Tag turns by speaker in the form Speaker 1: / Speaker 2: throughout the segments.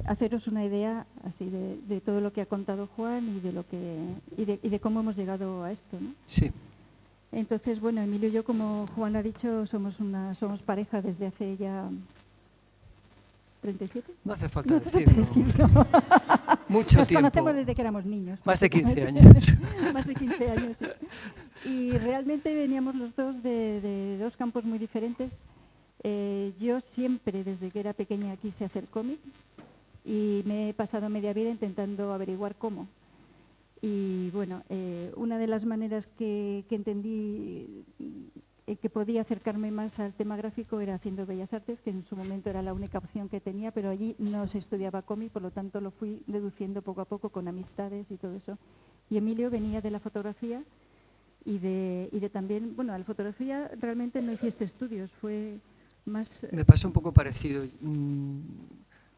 Speaker 1: haceros una idea así de todo lo que ha contado Juan y de cómo hemos llegado a esto, ¿no?
Speaker 2: Sí.
Speaker 1: Entonces, bueno, Emilio y yo, como Juan ha dicho, somos pareja desde hace ya 37.
Speaker 2: No hace falta
Speaker 1: No
Speaker 2: decirlo. Mucho
Speaker 1: Nos
Speaker 2: tiempo.
Speaker 1: conocemos desde que éramos niños.
Speaker 2: Más de 15 años.
Speaker 1: Más de 15 años, sí. Y realmente veníamos los dos de dos campos muy diferentes. Yo siempre, desde que era pequeña, quise hacer cómic y me he pasado media vida intentando averiguar cómo. Y bueno, una de las maneras que entendí que podía acercarme más al tema gráfico era haciendo Bellas Artes, que en su momento era la única opción que tenía, pero allí no se estudiaba cómic, por lo tanto lo fui deduciendo poco a poco con amistades y todo eso. Y Emilio venía de la fotografía y de también, bueno, a la fotografía realmente no hiciste estudios, fue más...
Speaker 2: Me pasó un poco parecido.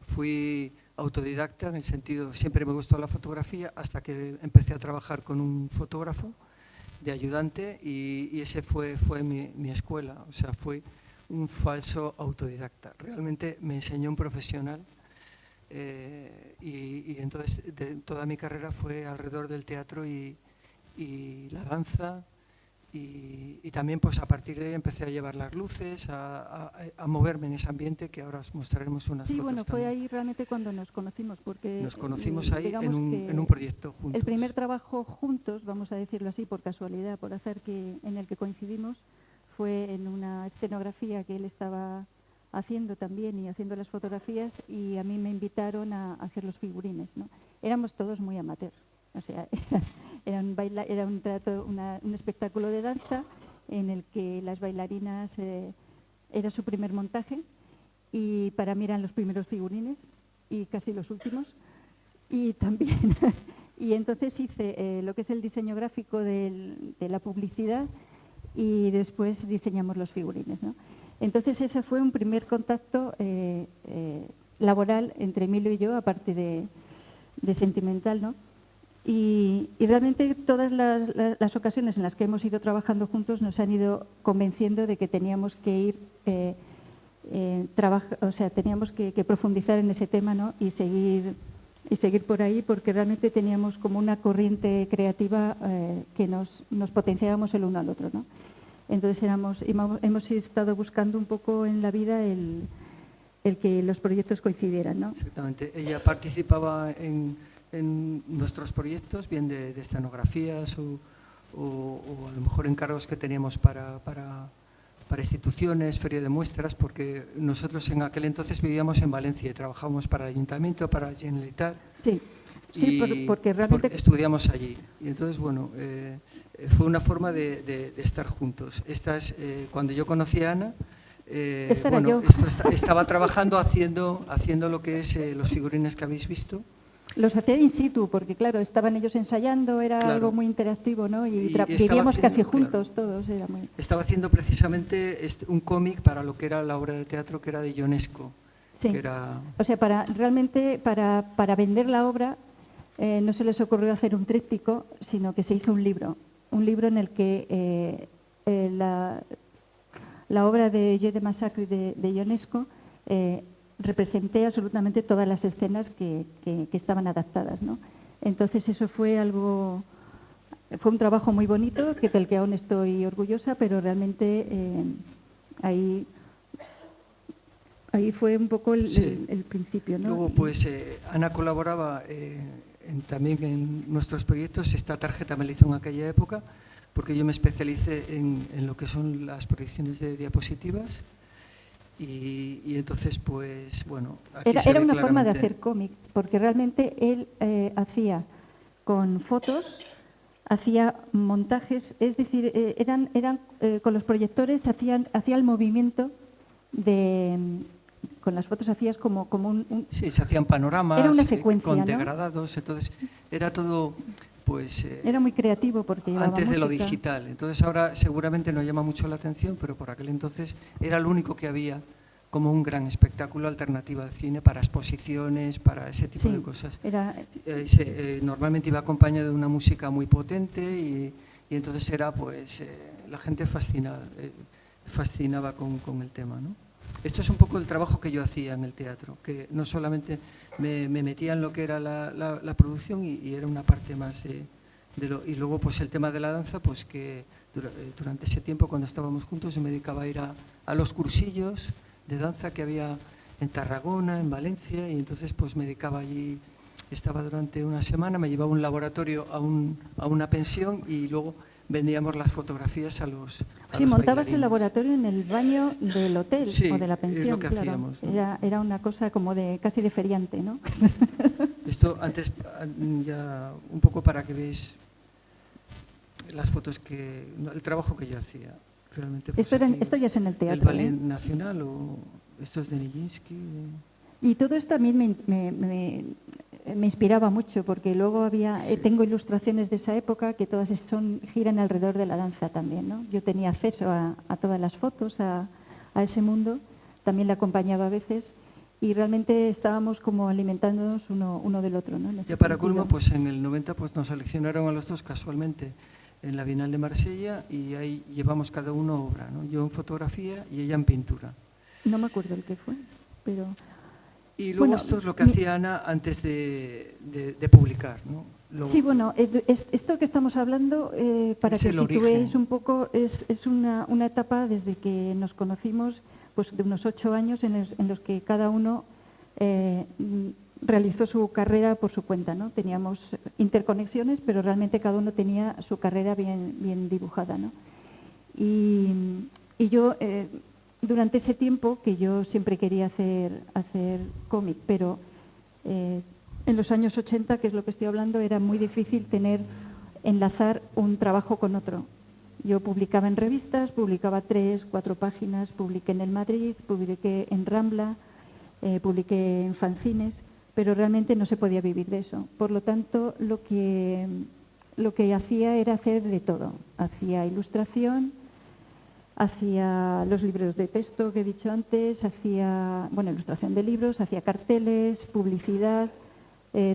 Speaker 2: Fui autodidacta, en el sentido, siempre me gustó la fotografía, hasta que empecé a trabajar con un fotógrafo de ayudante y ese fue mi escuela, o sea, fue un falso autodidacta. Realmente me enseñó un profesional y entonces toda mi carrera fue alrededor del teatro y la danza. Y también pues a partir de ahí empecé a llevar las luces, a moverme en ese ambiente, que ahora os mostraremos unas fotos.
Speaker 1: Sí, bueno, fue
Speaker 2: también.
Speaker 1: ahí realmente cuando nos conocimos, porque...
Speaker 2: Nos conocimos ahí en un proyecto juntos.
Speaker 1: El primer trabajo juntos, vamos a decirlo así, por casualidad, por azar, en el que coincidimos, fue en una escenografía que él estaba haciendo también y haciendo las fotografías, y a mí me invitaron a hacer los figurines, ¿no? Éramos todos muy amateur, o sea, era un espectáculo de danza en el que las bailarinas era su primer montaje y para mí eran los primeros figurines y casi los últimos. Y también y entonces hice lo que es el diseño gráfico de la publicidad y después diseñamos los figurines, ¿no? Entonces ese fue un primer contacto laboral entre Emilio y yo, aparte de sentimental, ¿no? Y realmente todas las ocasiones en las que hemos ido trabajando juntos nos han ido convenciendo de que teníamos que ir, teníamos que profundizar en ese tema, ¿no? y seguir por ahí, porque realmente teníamos como una corriente creativa que nos potenciábamos el uno al otro, ¿no? Entonces hemos estado buscando un poco en la vida el que los proyectos coincidieran, ¿no?
Speaker 2: Exactamente. Ella participaba en nuestros proyectos, bien de escenografías o a lo mejor encargos que teníamos para instituciones, feria de muestras, porque nosotros en aquel entonces vivíamos en Valencia y trabajábamos para el Ayuntamiento, para la Generalitat.
Speaker 1: Sí, porque realmente...
Speaker 2: estudiamos allí. Y entonces, bueno, fue una forma de estar juntos. Cuando yo conocí a Ana, estaba trabajando haciendo lo que es los figurines que habéis visto.
Speaker 1: Los hacía in situ, porque claro, estaban ellos ensayando, era algo muy interactivo, ¿no? Y vivíamos casi juntos todos.
Speaker 2: Estaba haciendo precisamente un cómic para lo que era la obra de teatro, que era de Ionesco.
Speaker 1: Sí.
Speaker 2: Que era...
Speaker 1: O sea, realmente para vender la obra no se les ocurrió hacer un tríptico, sino que se hizo un libro en el que la obra de Jeu de Massacre de Ionesco representé absolutamente todas las escenas que estaban adaptadas, ¿no? Entonces eso fue un trabajo muy bonito, del que aún estoy orgullosa, pero realmente ahí fue un poco el principio, ¿no?
Speaker 2: Luego, pues, Ana colaboraba también en nuestros proyectos. Esta tarjeta me la hizo en aquella época, porque yo me especialicé en lo que son las proyecciones de diapositivas. Y entonces, pues, bueno...
Speaker 1: Era una forma de hacer cómic, porque realmente él hacía con fotos, hacía montajes, es decir, con los proyectores hacía el movimiento con las fotos hacías como un...
Speaker 2: Sí, se hacían panoramas,
Speaker 1: era una secuencia,
Speaker 2: con
Speaker 1: ¿no?
Speaker 2: degradados, entonces era todo... Pues,
Speaker 1: era muy creativo porque llevaba
Speaker 2: antes de lo
Speaker 1: música.
Speaker 2: digital. Entonces ahora seguramente no llama mucho la atención, pero por aquel entonces era lo único que había como un gran espectáculo alternativo de cine para exposiciones, para ese tipo de cosas. Normalmente iba acompañado de una música muy potente y entonces era, pues, la gente fascinaba con el tema, ¿no? Esto es un poco el trabajo que yo hacía en el teatro, que no solamente me metía en lo que era la producción y era una parte más y luego pues el tema de la danza, pues que durante ese tiempo cuando estábamos juntos me dedicaba a ir a los cursillos de danza que había en Tarragona, en Valencia, y entonces pues me dedicaba allí, estaba durante una semana, me llevaba un laboratorio a una pensión y luego vendíamos las fotografías a los
Speaker 1: Sí, montabas el laboratorio en el baño del hotel o de la pensión.
Speaker 2: Es lo que
Speaker 1: claro.
Speaker 2: hacíamos, ¿no?
Speaker 1: Era una cosa como casi de feriante, ¿no?
Speaker 2: Esto antes, ya un poco para que veáis las fotos el trabajo que yo hacía. Realmente, pues
Speaker 1: esto ya es en el teatro.
Speaker 2: El Ballet Nacional o esto es de Nijinsky.
Speaker 1: Y todo esto a mí me inspiraba mucho, porque luego tengo ilustraciones de esa época que todas giran alrededor de la danza también, ¿no? Yo tenía acceso a todas las fotos, a ese mundo, también le acompañaba a veces, y realmente estábamos como alimentándonos uno del otro, ¿no?
Speaker 2: Ya para colmo, pues en el 90 pues nos seleccionaron a los dos casualmente en la Bienal de Marsella y ahí llevamos cada uno obra, ¿no? Yo en fotografía y ella en pintura.
Speaker 1: No me acuerdo el que fue, pero...
Speaker 2: Y luego esto es lo que hacía Ana antes de publicar, ¿no?
Speaker 1: Sí, bueno, esto que estamos hablando, para que situéis un poco, es una etapa desde que nos conocimos, pues de unos 8 años en los que cada uno realizó su carrera por su cuenta, ¿no? Teníamos interconexiones, pero realmente cada uno tenía su carrera bien dibujada, ¿no? Y yo... durante ese tiempo, que yo siempre quería hacer cómic, pero en los años 80, que es lo que estoy hablando, era muy difícil enlazar un trabajo con otro. Yo publicaba en revistas, publicaba 3, 4 páginas, publiqué en el Madrid, publiqué en Rambla, publiqué en fanzines, pero realmente no se podía vivir de eso. Por lo tanto, lo que hacía era hacer de todo. Hacía ilustración, hacía los libros de texto que he dicho antes, hacía ilustración de libros, hacía carteles, publicidad,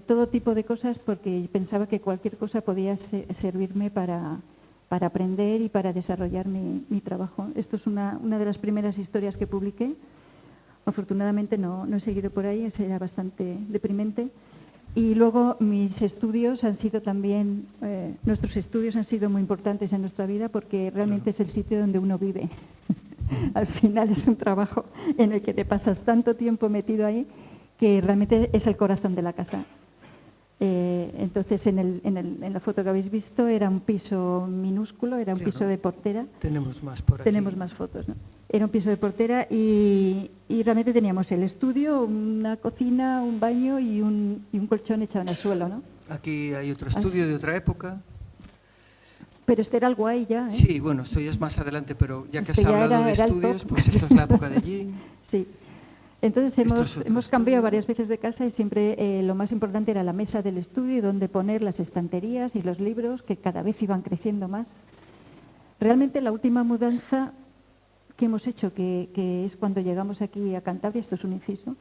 Speaker 1: todo tipo de cosas, porque pensaba que cualquier cosa podía servirme para aprender y para desarrollar mi trabajo. Esto es una de las primeras historias que publiqué. Afortunadamente no he seguido por ahí, era bastante deprimente. Y luego mis estudios han sido también, nuestros estudios han sido muy importantes en nuestra vida, porque realmente es el sitio donde uno vive. Al final es un trabajo en el que te pasas tanto tiempo metido ahí que realmente es el corazón de la casa. Entonces en la foto que habéis visto era un piso minúsculo, era un piso de portera.
Speaker 2: Tenemos más por aquí.
Speaker 1: Tenemos más fotos, ¿no? Era un piso de portera y realmente teníamos el estudio, una cocina, un baño y un colchón echado en el suelo, ¿no?
Speaker 2: Aquí hay otro estudio de otra época.
Speaker 1: Pero este era el guay ya, ¿eh?
Speaker 2: Sí, bueno, esto ya es más adelante, pero ya que has hablado de estudios, pues esto es la época de allí.
Speaker 1: Sí. Entonces hemos cambiado varias veces de casa y siempre lo más importante era la mesa del estudio, donde poner las estanterías y los libros, que cada vez iban creciendo más. Realmente la última mudanza que hemos hecho, que es cuando llegamos aquí a Cantabria, esto es un inciso,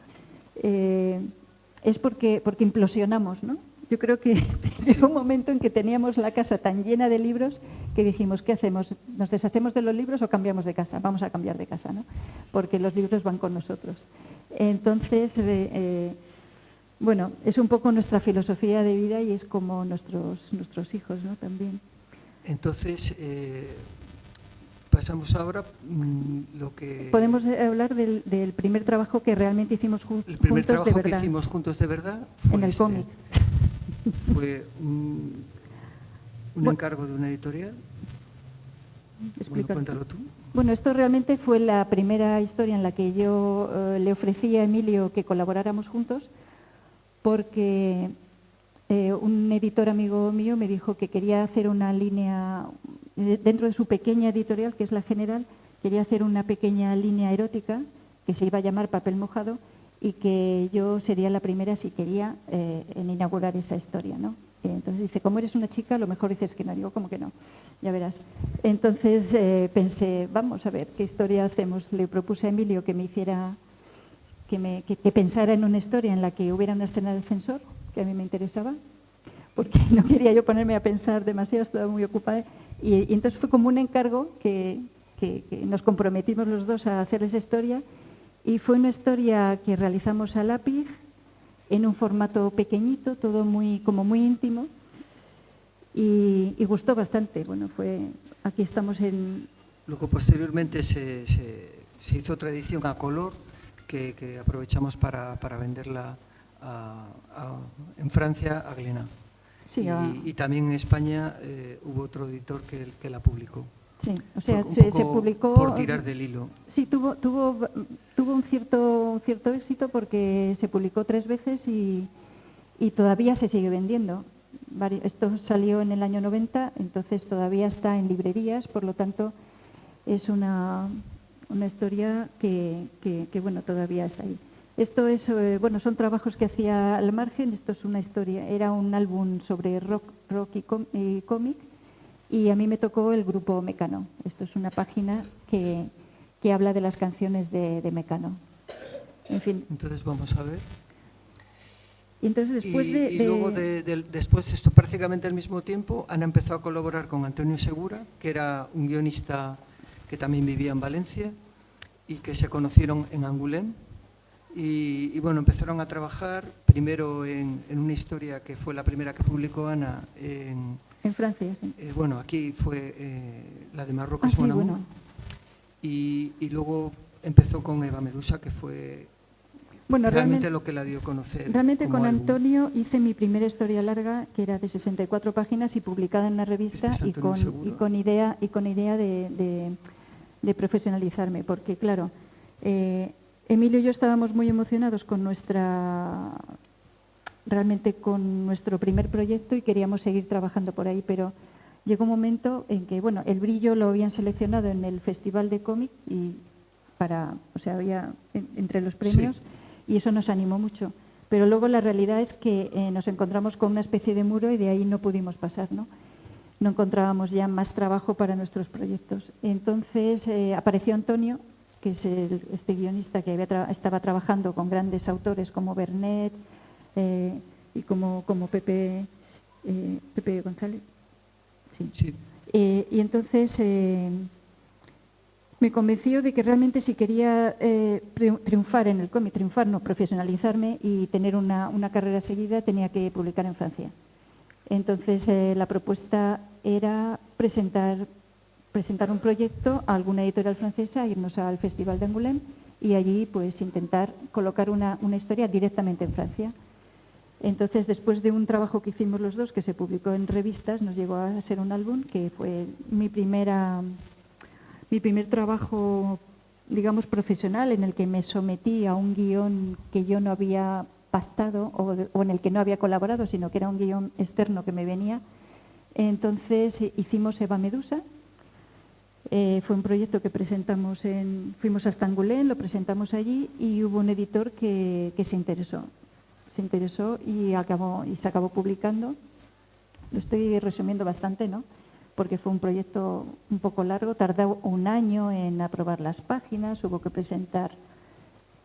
Speaker 1: es porque implosionamos, ¿no? Yo creo que llegó un momento en que teníamos la casa tan llena de libros que dijimos, ¿qué hacemos? ¿Nos deshacemos de los libros o cambiamos de casa? Vamos a cambiar de casa, ¿no? Porque los libros van con nosotros. Entonces, es un poco nuestra filosofía de vida y es como nuestros hijos, ¿no? También.
Speaker 2: Entonces, pasamos ahora lo que...
Speaker 1: Podemos hablar del primer trabajo que realmente hicimos juntos de verdad.
Speaker 2: El primer trabajo que hicimos juntos de verdad fue
Speaker 1: en el cómic.
Speaker 2: Fue un encargo de una editorial. Bueno, cuéntalo tú.
Speaker 1: Bueno, esto realmente fue la primera historia en la que yo le ofrecí a Emilio que colaboráramos juntos, porque un editor amigo mío me dijo que quería hacer una línea, dentro de su pequeña editorial, que es La General, quería hacer una pequeña línea erótica que se iba a llamar Papel Mojado, y que yo sería la primera, si quería, en inaugurar esa historia, ¿no? Entonces dice, como eres una chica, a lo mejor dices que no. Digo, ¿cómo que no? Ya verás. Entonces pensé, vamos a ver, ¿qué historia hacemos? Le propuse a Emilio que me hiciera, que pensara en una historia en la que hubiera una escena de ascensor, que a mí me interesaba, porque no quería yo ponerme a pensar demasiado, estaba muy ocupada. Y entonces fue como un encargo que nos comprometimos los dos a hacer esa historia. Y fue una historia que realizamos a lápiz, en un formato pequeñito, todo como muy íntimo, y gustó bastante. Bueno, aquí estamos en...
Speaker 2: Luego, posteriormente, se hizo otra edición a color que aprovechamos para venderla en Francia a Glénat.
Speaker 1: Sí,
Speaker 2: y también en España hubo otro editor que la publicó.
Speaker 1: Sí, o sea,
Speaker 2: se
Speaker 1: publicó...
Speaker 2: Por tirar del hilo.
Speaker 1: Sí, tuvo un cierto éxito porque se publicó 3 veces y todavía se sigue vendiendo. Esto salió en el año 90, entonces todavía está en librerías, por lo tanto es una historia que bueno, todavía está ahí. Esto es, bueno, son trabajos que hacía al margen. Esto es una historia, era un álbum sobre rock y cómic, y a mí me tocó el grupo Mecano. Esto es una página que habla de las canciones de Mecano. En fin.
Speaker 2: Entonces vamos a ver.
Speaker 1: Y entonces después
Speaker 2: y luego después de esto, prácticamente al mismo tiempo, Ana empezó a colaborar con Antonio Segura, que era un guionista que también vivía en Valencia y que se conocieron en Angoulême. Y bueno, empezaron a trabajar primero en una historia que fue la primera que publicó Ana
Speaker 1: en Francia, sí.
Speaker 2: Bueno, aquí fue la de Marruecos,
Speaker 1: sí, bueno.
Speaker 2: Y luego empezó con Eva Medusa, que fue realmente lo que la dio a conocer.
Speaker 1: Realmente con
Speaker 2: álbum.
Speaker 1: Antonio hice mi primera historia larga, que era de 64 páginas y publicada en una revista, y con idea de profesionalizarme, porque claro, Emilio y yo estábamos muy emocionados con nuestro primer proyecto y queríamos seguir trabajando por ahí, pero llegó un momento en que, bueno, El Brillo lo habían seleccionado en el Festival de Cómic y había entre los premios, sí. Y eso nos animó mucho. Pero luego la realidad es que nos encontramos con una especie de muro y de ahí no pudimos pasar, ¿no? No encontrábamos ya más trabajo para nuestros proyectos. Entonces apareció Antonio, que es este guionista que estaba trabajando con grandes autores como Bernet y como Pepe González. Sí.
Speaker 2: Sí.
Speaker 1: Y entonces me convenció de que realmente si quería triunfar en el cómic, profesionalizarme y tener una carrera seguida, tenía que publicar en Francia. Entonces la propuesta era presentar un proyecto a alguna editorial francesa, irnos al Festival de Angoulême y allí pues intentar colocar una historia directamente en Francia. Entonces, después de un trabajo que hicimos los dos, que se publicó en revistas, nos llegó a ser un álbum, que fue mi primer trabajo, digamos, profesional, en el que me sometí a un guión que yo no había pactado o en el que no había colaborado, sino que era un guión externo que me venía. Entonces hicimos Eva Medusa. Fue un proyecto que fuimos hasta Angoulême, lo presentamos allí y hubo un editor que se interesó y se acabó publicando. Lo estoy resumiendo bastante, ¿no? Porque fue un proyecto un poco largo, tardó 1 año en aprobar las páginas, hubo que presentar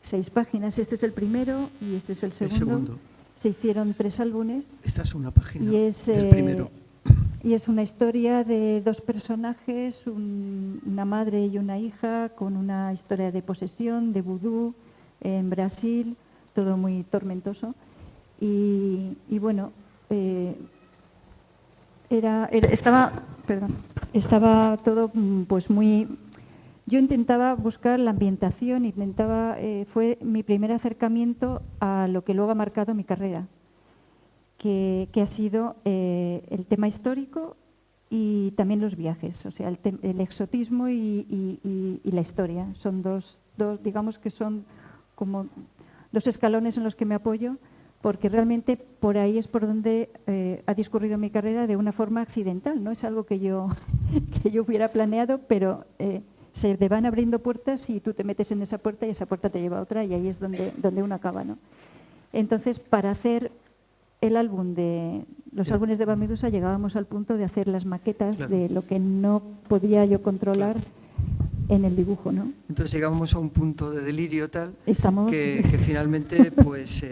Speaker 1: 6 páginas. Este es el primero y este es el segundo. Se hicieron 3 álbumes.
Speaker 2: Esta es una página del primero.
Speaker 1: Y es una historia de 2 personajes, una madre y una hija, con una historia de posesión, de vudú, en Brasil, todo muy tormentoso. Y bueno, estaba todo pues muy... Yo intentaba buscar la ambientación, fue mi primer acercamiento a lo que luego ha marcado mi carrera, que ha sido el tema histórico y también los viajes, o sea, el exotismo y la historia. Son dos, digamos que son como 2 escalones en los que me apoyo, porque realmente por ahí es por donde ha discurrido mi carrera de una forma accidental. No es algo que yo hubiera planeado, pero se te van abriendo puertas y tú te metes en esa puerta y esa puerta te lleva a otra y ahí es donde uno acaba, ¿no? Entonces, para hacer el álbum los álbumes de Eva Medusa llegábamos al punto de hacer las maquetas, claro, de lo que no podía yo controlar, claro, en el dibujo, ¿no?
Speaker 2: Entonces llegamos a un punto de delirio tal que finalmente pues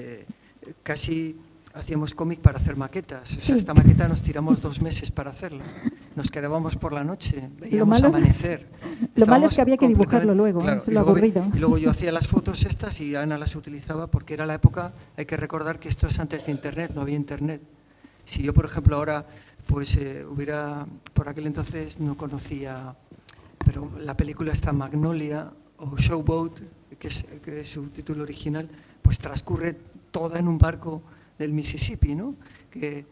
Speaker 2: casi hacíamos cómic para hacer maquetas. O sea, esta maqueta nos tiramos 2 meses para hacerla. nos quedábamos por la noche, veíamos amanecer.
Speaker 1: Lo malo es que había que dibujarlo luego, claro,
Speaker 2: es
Speaker 1: lo aburrido.
Speaker 2: Y luego yo hacía las fotos estas y Ana las utilizaba porque era la época, hay que recordar que esto es antes de Internet, no había Internet. Si yo, por ejemplo, ahora, pues por aquel entonces no conocía, pero la película está Magnolia o Showboat, que es su título original, pues transcurre toda en un barco del Mississippi, ¿no? Que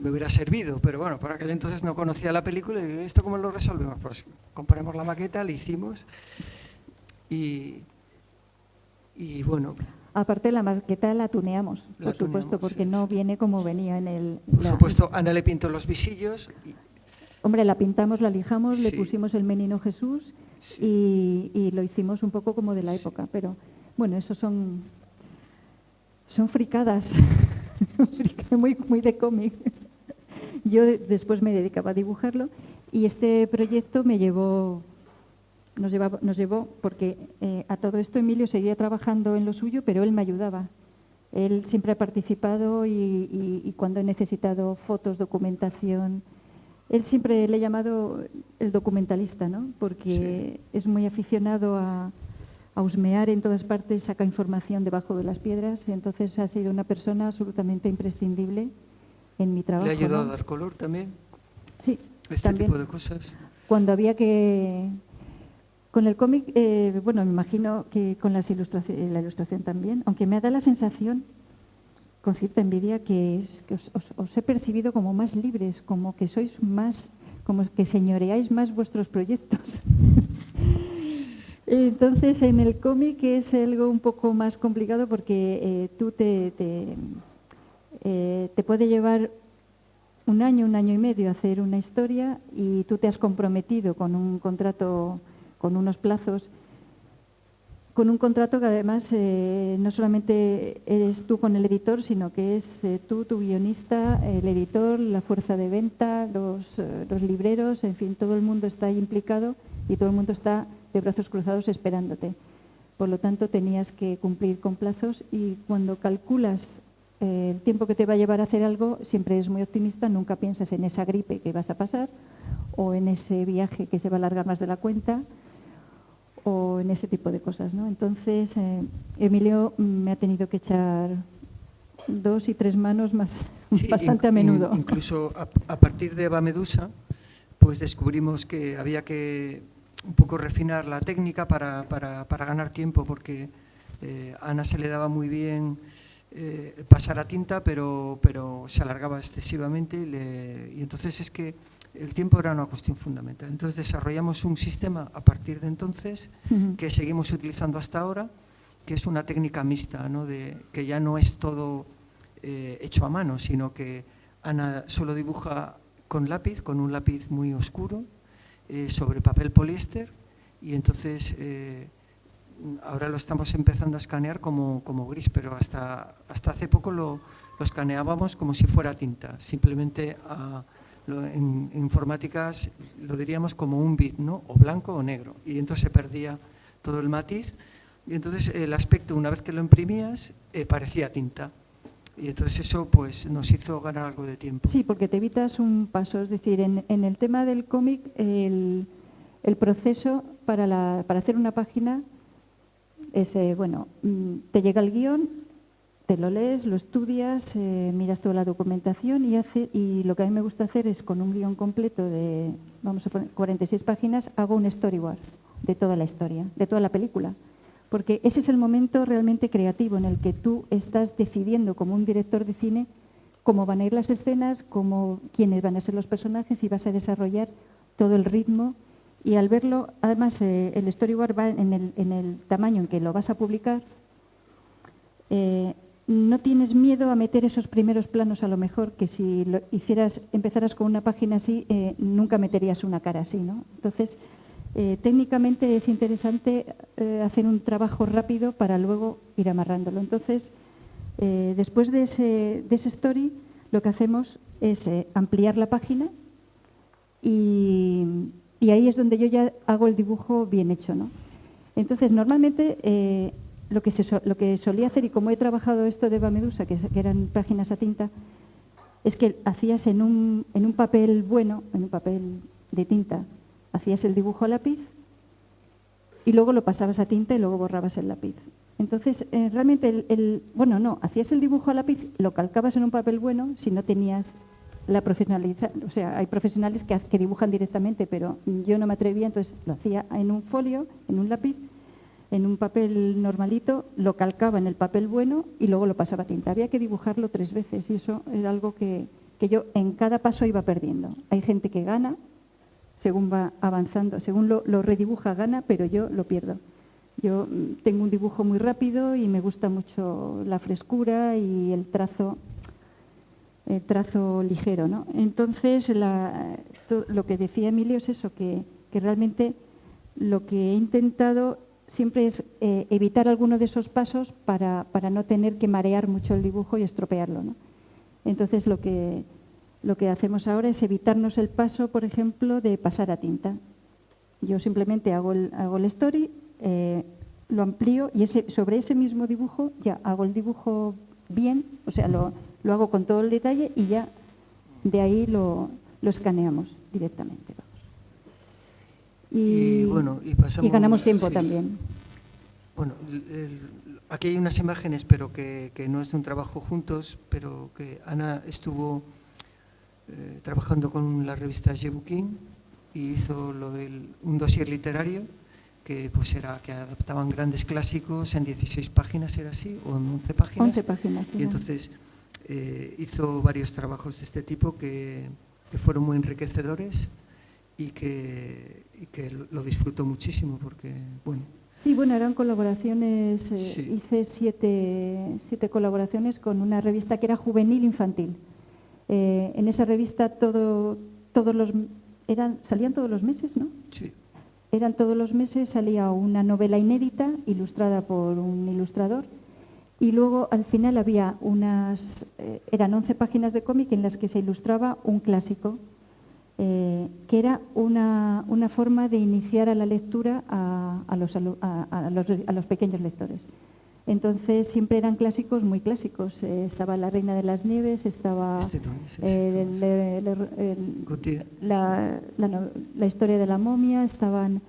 Speaker 2: me hubiera servido, pero bueno, por aquel entonces no conocía la película y ¿esto cómo lo resolvemos? Pues comparamos la maqueta, la hicimos y bueno.
Speaker 1: Aparte la maqueta la tuneamos, por supuesto, porque no viene como venía en el...
Speaker 2: Por supuesto, Ana le pintó los visillos.
Speaker 1: Hombre, la pintamos, la lijamos, le pusimos el Menino Jesús y lo hicimos un poco como de la época, pero bueno, eso son fricadas, muy de cómic. Yo después me dedicaba a dibujarlo y este proyecto nos llevó porque a todo esto Emilio seguía trabajando en lo suyo, pero él me ayudaba. Él siempre ha participado y cuando he necesitado fotos, documentación, él siempre le he llamado el documentalista, ¿no? Porque es muy aficionado a husmear en todas partes, saca información debajo de las piedras y entonces ha sido una persona absolutamente imprescindible en mi trabajo.
Speaker 2: ¿Le ha ayudado a dar color también?
Speaker 1: Sí,
Speaker 2: este
Speaker 1: también.
Speaker 2: Tipo de cosas.
Speaker 1: Cuando había que... Con el cómic, bueno, me imagino que con la ilustración también, aunque me ha dado la sensación, con cierta envidia, que os he percibido como más libres, como que sois más, como que señoreáis más vuestros proyectos. Entonces, en el cómic es algo un poco más complicado porque tú te puede llevar un año y medio hacer una historia y tú te has comprometido con un contrato, con unos plazos, con un contrato que además no solamente eres tú con el editor, sino que es tú, tu guionista, el editor, la fuerza de venta, los libreros, en fin, todo el mundo está ahí implicado y todo el mundo está de brazos cruzados esperándote. Por lo tanto, tenías que cumplir con plazos y cuando calculas el tiempo que te va a llevar a hacer algo, siempre eres muy optimista, nunca piensas en esa gripe que vas a pasar o en ese viaje que se va a alargar más de la cuenta o en ese tipo de cosas, ¿no? Entonces, Emilio me ha tenido que echar 2 y 3 manos más, bastante a menudo.
Speaker 2: Incluso a partir de Eva Medusa, pues descubrimos que había que un poco refinar la técnica para ganar tiempo, porque a Ana se le daba muy bien pasar a tinta, pero se alargaba excesivamente y entonces es que el tiempo era una cuestión fundamental. Entonces desarrollamos un sistema a partir de entonces que seguimos utilizando hasta ahora, que es una técnica mixta, ¿no? Que ya no es todo hecho a mano, sino que Ana solo dibuja con lápiz, con un lápiz muy oscuro, sobre papel poliéster, y entonces ahora lo estamos empezando a escanear como gris, pero hasta hace poco lo escaneábamos como si fuera tinta, simplemente en informáticas lo diríamos como un bit, ¿no? O blanco o negro, y entonces se perdía todo el matiz y entonces el aspecto, una vez que lo imprimías, parecía tinta. Y entonces eso pues nos hizo ganar algo de tiempo.
Speaker 1: Sí, porque te evitas un paso, es decir, en el tema del cómic, el proceso para hacer una página es, bueno, te llega el guión, te lo lees, lo estudias, miras toda la documentación y lo que a mí me gusta hacer es con un guión completo de, vamos a poner, 46 páginas, hago un storyboard de toda la historia, de toda la película. Porque ese es el momento realmente creativo en el que tú estás decidiendo como un director de cine cómo van a ir las escenas, quiénes van a ser los personajes y vas a desarrollar todo el ritmo. Y al verlo, además el storyboard va en el tamaño en que lo vas a publicar. No tienes miedo a meter esos primeros planos, a lo mejor, que si empezaras con una página así, nunca meterías una cara así, ¿no? Entonces, técnicamente es interesante hacer un trabajo rápido para luego ir amarrándolo. Entonces, después de ese story, lo que hacemos es ampliar la página y ahí es donde yo ya hago el dibujo bien hecho, ¿no? Entonces, normalmente lo que solía hacer, y como he trabajado esto de Eva Medusa, que eran páginas a tinta, es que hacías en un papel bueno, en un papel de tinta. Hacías el dibujo a lápiz y luego lo pasabas a tinta y luego borrabas el lápiz. Entonces, realmente, hacías el dibujo a lápiz, lo calcabas en un papel bueno si no tenías la profesionalidad. O sea, hay profesionales que dibujan directamente, pero yo no me atrevía, entonces lo hacía en un folio, en un lápiz, en un papel normalito, lo calcaba en el papel bueno y luego lo pasaba a tinta. Había que dibujarlo 3 veces y eso era algo que yo en cada paso iba perdiendo. Hay gente que gana, según va avanzando, según lo redibuja gana, pero yo lo pierdo. Yo tengo un dibujo muy rápido y me gusta mucho la frescura y el trazo ligero, ¿no? Entonces, lo que decía Emilio es eso, que realmente lo que he intentado siempre es evitar alguno de esos pasos para no tener que marear mucho el dibujo y estropearlo, ¿no? Entonces, lo que hacemos ahora es evitarnos el paso, por ejemplo, de pasar a tinta. Yo simplemente hago el story, lo amplío y sobre ese mismo dibujo ya hago el dibujo bien, o sea, lo hago con todo el detalle y ya de ahí lo escaneamos directamente.
Speaker 2: Y
Speaker 1: ganamos tiempo
Speaker 2: sí.
Speaker 1: También.
Speaker 2: Bueno, aquí hay unas imágenes, pero que no es de un trabajo juntos, pero que Ana estuvo trabajando con la revista Jebukin y hizo un dossier literario que que adaptaban grandes clásicos en 16 páginas, ¿era así? ¿O en 11 páginas?
Speaker 1: 11 páginas, sí.
Speaker 2: Y entonces hizo varios trabajos de este tipo que fueron muy enriquecedores y que lo disfruto muchísimo porque, bueno...
Speaker 1: Sí, bueno, eran colaboraciones,
Speaker 2: sí.
Speaker 1: Hice 7 colaboraciones con una revista que era juvenil infantil. En esa revista salían todos los meses, ¿no?
Speaker 2: Sí.
Speaker 1: Eran todos los meses, salía una novela inédita ilustrada por un ilustrador y luego al final había eran 11 páginas de cómic en las que se ilustraba un clásico. Que era una forma de iniciar a la lectura a los pequeños lectores. Entonces siempre eran clásicos muy clásicos. Estaba La Reina de las Nieves, estaba la historia de la momia, estaban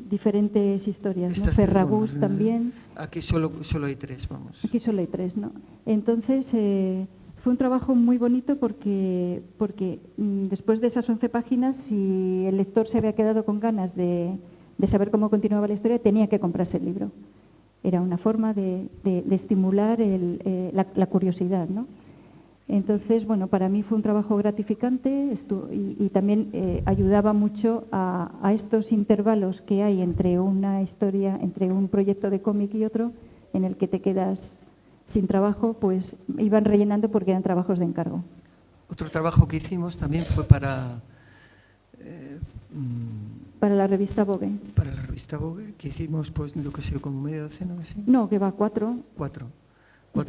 Speaker 1: diferentes historias, ¿no? Ferragus también.
Speaker 2: Aquí solo hay 3, vamos.
Speaker 1: Aquí solo hay 3, ¿no? Entonces fue un trabajo muy bonito porque después de esas 11 páginas, si el lector se había quedado con ganas de saber cómo continuaba la historia, tenía que comprarse el libro. Era una forma de estimular la curiosidad, ¿no? Entonces, bueno, para mí fue un trabajo gratificante y también ayudaba mucho a estos intervalos que hay entre una historia, entre un proyecto de cómic y otro, en el que te quedas sin trabajo, pues iban rellenando porque eran trabajos de encargo.
Speaker 2: Otro trabajo que hicimos también fue para
Speaker 1: la revista Vogue.
Speaker 2: Para la revista Vogue, que hicimos, pues, lo que sé, como media docena, ¿sí?
Speaker 1: No, que va 4.
Speaker 2: 4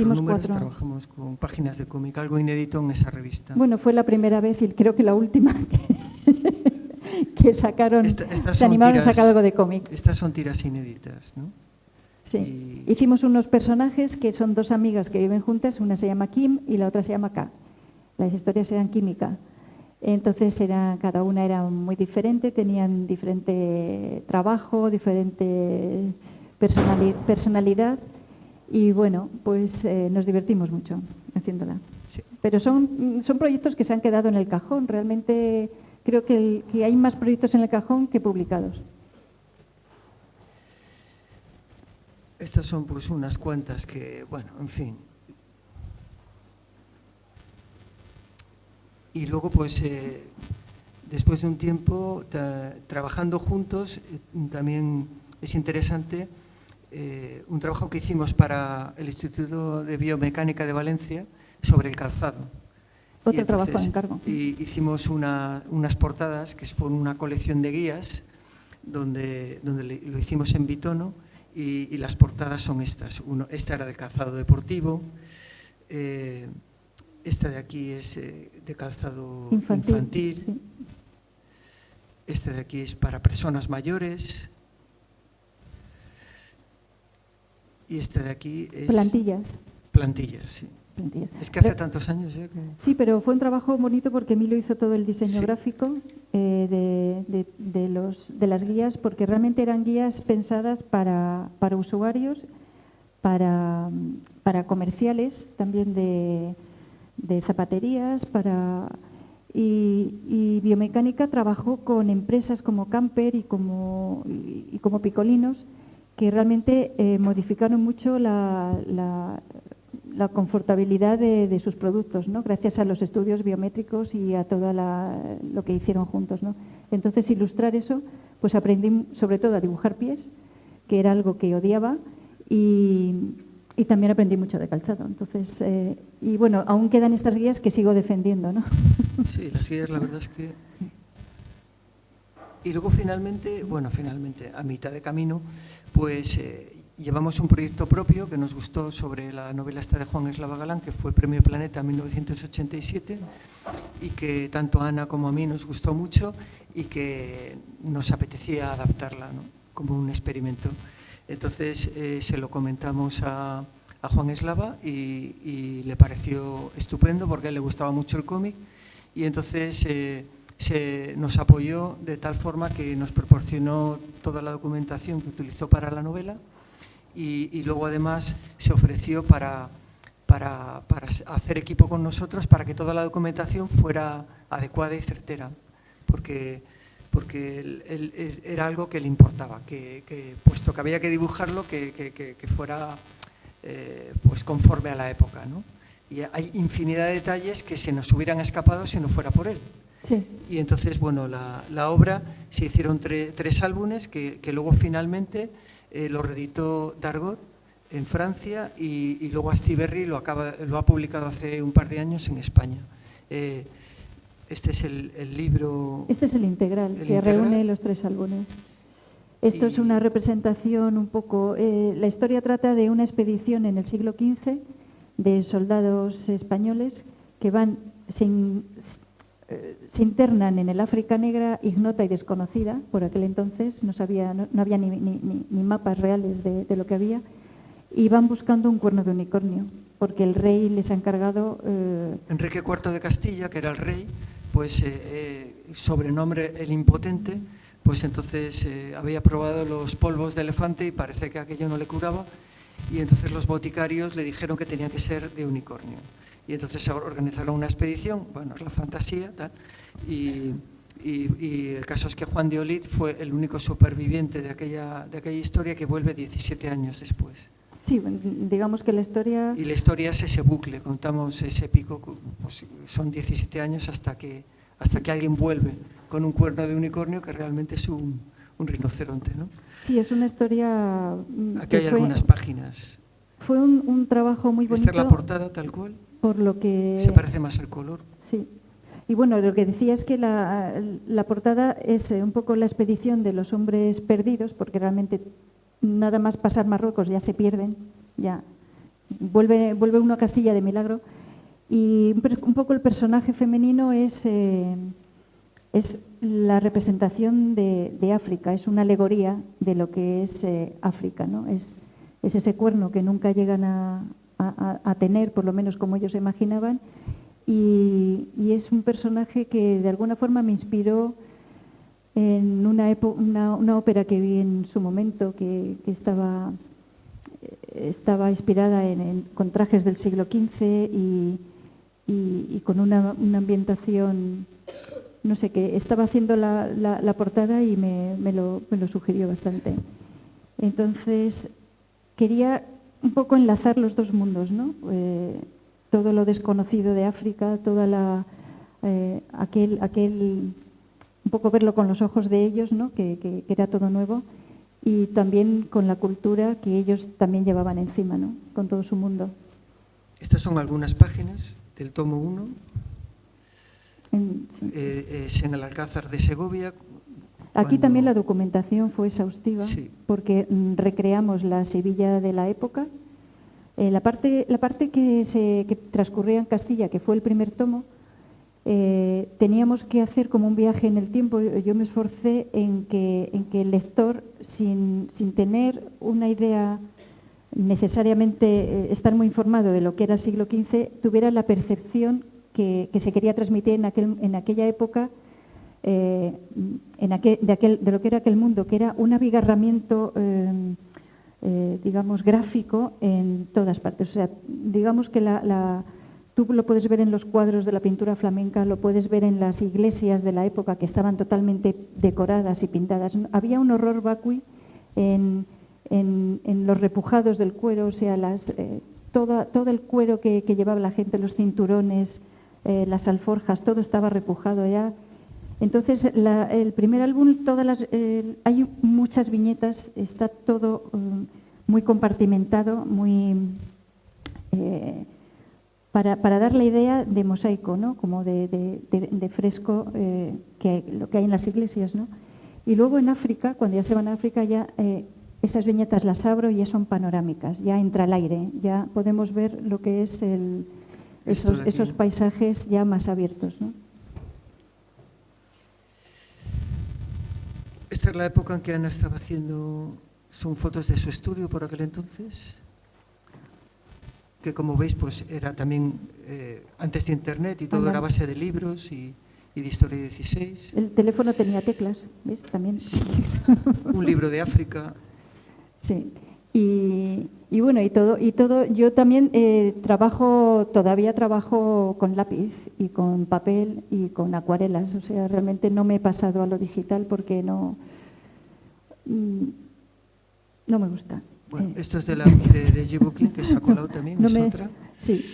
Speaker 2: números, trabajamos con páginas de cómic, algo inédito en esa revista.
Speaker 1: Bueno, fue la primera vez y creo que la última que sacaron, se animaron a sacar algo de cómic.
Speaker 2: Estas son tiras inéditas, ¿no?
Speaker 1: Sí. Hicimos unos personajes que son 2 amigas que viven juntas, una se llama Kim y la otra se llama K. Las historias eran química. Entonces cada una era muy diferente, tenían diferente trabajo, diferente personalidad y bueno, pues nos divertimos mucho haciéndola.
Speaker 2: Sí.
Speaker 1: Pero son proyectos que se han quedado en el cajón. Realmente creo que hay más proyectos en el cajón que publicados.
Speaker 2: Estas son pues unas cuantas que, bueno, en fin. Y luego pues después de un tiempo trabajando juntos, también es interesante un trabajo que hicimos para el Instituto de Biomecánica de Valencia sobre el calzado.
Speaker 1: Otro trabajo de encargo.
Speaker 2: Y hicimos unas portadas que fueron una colección de guías donde lo hicimos en bitono. Y las portadas son estas. Esta era de calzado deportivo, esta de aquí es de calzado infantil. Sí. Esta de aquí es para personas mayores. Y esta de aquí es...
Speaker 1: Plantillas.
Speaker 2: Plantillas, sí.
Speaker 1: plantillas.
Speaker 2: Es que hace tantos años ya que...
Speaker 1: Sí, pero fue un trabajo bonito porque Emilio hizo todo el diseño gráfico de las guías, porque realmente eran guías pensadas para usuarios, para comerciales, también de zapaterías, y Biomecánica trabajó con empresas como Camper y como Picolinos, que realmente modificaron mucho la confortabilidad de sus productos, ¿no? Gracias a los estudios biométricos y a todo lo que hicieron juntos, ¿no? Entonces, ilustrar eso, pues aprendí sobre todo a dibujar pies, que era algo que odiaba, y también aprendí mucho de calzado. Entonces, y bueno, aún quedan estas guías que sigo defendiendo, ¿no?
Speaker 2: Sí, las guías, la verdad es que... Y luego finalmente, a mitad de camino, pues llevamos un proyecto propio que nos gustó sobre la novela esta de Juan Eslava Galán, que fue Premio Planeta en 1987, y que tanto a Ana como a mí nos gustó mucho y que nos apetecía adaptarla, ¿no? Como un experimento. Entonces se lo comentamos a Juan Eslava y le pareció estupendo porque a él le gustaba mucho el cómic, y entonces nos apoyó de tal forma que nos proporcionó toda la documentación que utilizó para la novela, y luego además se ofreció para hacer equipo con nosotros para que toda la documentación fuera adecuada y certera, porque él era algo que le importaba, que puesto que había que dibujarlo, que fuera pues conforme a la época, ¿no? Y hay infinidad de detalles que se nos hubieran escapado si no fuera por él.
Speaker 1: Sí.
Speaker 2: Y entonces, bueno, la obra se hicieron tres álbumes que luego finalmente lo reeditó Dargaud en Francia, y luego Astiberri lo ha publicado hace un par de años en España. Este es el libro...
Speaker 1: Este es el integral, que reúne los tres álbumes. Esto es una representación un poco... la historia trata de una expedición en el siglo XV de soldados españoles que van, se internan en el África negra, ignota y desconocida. Por aquel entonces no había ni mapas reales de lo que había, y van buscando un cuerno de unicornio, porque el rey les ha encargado...
Speaker 2: Enrique IV de Castilla, que era el rey, pues sobrenombre el Impotente, pues entonces había probado los polvos de elefante y parece que aquello no le curaba, y entonces los boticarios le dijeron que tenía que ser de unicornio. Y entonces organizaron una expedición, bueno, es la fantasía, tal, y el caso es que Juan de Olid fue el único superviviente de aquella historia, que vuelve 17 años después.
Speaker 1: Sí, digamos que la historia...
Speaker 2: Y la historia es ese bucle, contamos ese pico, pues son 17 años hasta que alguien vuelve con un cuerno de unicornio que realmente es un rinoceronte, ¿no?
Speaker 1: Sí, es una historia...
Speaker 2: Aquí hay algunas páginas.
Speaker 1: Fue un trabajo muy bonito.
Speaker 2: Esta es la portada tal cual.
Speaker 1: Por lo que...
Speaker 2: Se parece más al color.
Speaker 1: Sí. Y bueno, lo que decía es que la portada es un poco la expedición de los hombres perdidos, porque realmente nada más pasar Marruecos ya se pierden, ya vuelve uno a Castilla de milagro, y un poco el personaje femenino es la representación de África, es una alegoría de lo que es África, ¿no? Es ese cuerno que nunca llegan a tener, por lo menos como ellos imaginaban, y es un personaje que de alguna forma me inspiró en una ópera que vi en su momento, que estaba inspirada con trajes del siglo XV y con una ambientación, no sé qué. Estaba haciendo la portada y me lo sugirió bastante. Entonces, quería un poco enlazar los dos mundos, ¿no? Todo lo desconocido de África, toda aquel un poco verlo con los ojos de ellos, ¿no? que era todo nuevo, y también con la cultura que ellos también llevaban encima, ¿no? Con todo su mundo.
Speaker 2: Estas son algunas páginas del tomo 1. Es en el Alcázar de Segovia.
Speaker 1: Aquí también la documentación fue exhaustiva,
Speaker 2: sí,
Speaker 1: porque recreamos la Sevilla de la época. La parte que transcurría en Castilla, que fue el primer tomo, teníamos que hacer como un viaje en el tiempo. Yo me esforcé en que el lector, sin tener una idea necesariamente estar muy informado de lo que era el siglo XV, tuviera la percepción que se quería transmitir en aquella época de lo que era aquel mundo, que era un abigarramiento, digamos, gráfico en todas partes. O sea, digamos que tú lo puedes ver en los cuadros de la pintura flamenca, lo puedes ver en las iglesias de la época que estaban totalmente decoradas y pintadas. Había un horror vacui en los repujados del cuero, o sea, todo el cuero que llevaba la gente, los cinturones, las alforjas, todo estaba repujado ya. Entonces, el primer álbum, hay muchas viñetas, está todo muy compartimentado, muy para dar la idea de mosaico, ¿no? Como de fresco, lo que hay en las iglesias, ¿no? Y luego en África, cuando ya se van a África, ya esas viñetas las abro y ya son panorámicas, ya entra el aire, ya podemos ver lo que es esos paisajes ya más abiertos, ¿no?
Speaker 2: Esta es la época en que Ana estaba haciendo, son fotos de su estudio por aquel entonces, que como veis pues era también antes de internet y todo era base de libros y de historia 16.
Speaker 1: El teléfono tenía teclas, ¿ves? También.
Speaker 2: Sí. Un libro de África.
Speaker 1: Sí. Y bueno, y todo. Yo también todavía trabajo con lápiz y con papel y con acuarelas. O sea, realmente no me he pasado a lo digital porque no me gusta.
Speaker 2: Bueno, esto es de G-Booking, que se ha colado también, es otra.
Speaker 1: Sí.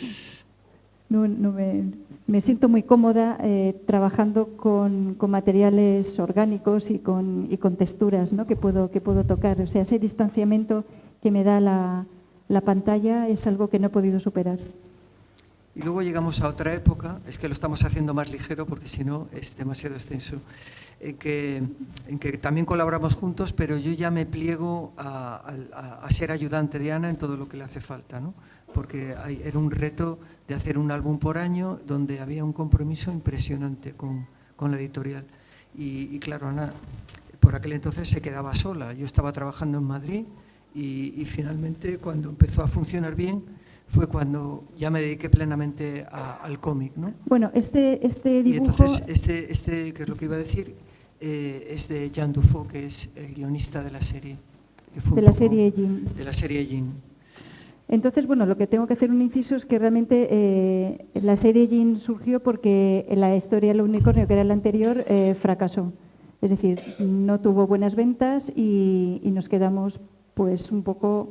Speaker 1: Me siento muy cómoda trabajando con materiales orgánicos y con texturas, ¿no? que puedo tocar. O sea, ese distanciamiento que me da la pantalla es algo que no he podido superar.
Speaker 2: Y luego llegamos a otra época, es que lo estamos haciendo más ligero porque si no es demasiado extenso, en que también colaboramos juntos, pero yo ya me pliego a ser ayudante de Ana en todo lo que le hace falta, ¿no? Porque era un reto de hacer un álbum por año donde había un compromiso impresionante con la editorial. Y claro, Ana por aquel entonces se quedaba sola. Yo estaba trabajando en Madrid y finalmente cuando empezó a funcionar bien fue cuando ya me dediqué plenamente al cómic, ¿no?
Speaker 1: Bueno, este dibujo...
Speaker 2: Y entonces que es lo que iba a decir, es de Jean Dufaux, que es el guionista de la serie.
Speaker 1: De la serie Jean.
Speaker 2: De la serie Jean.
Speaker 1: Entonces, bueno, lo que tengo que hacer un inciso es que realmente la serie Jean surgió porque la historia del unicornio, que era la anterior, fracasó. Es decir, no tuvo buenas ventas y nos quedamos pues un poco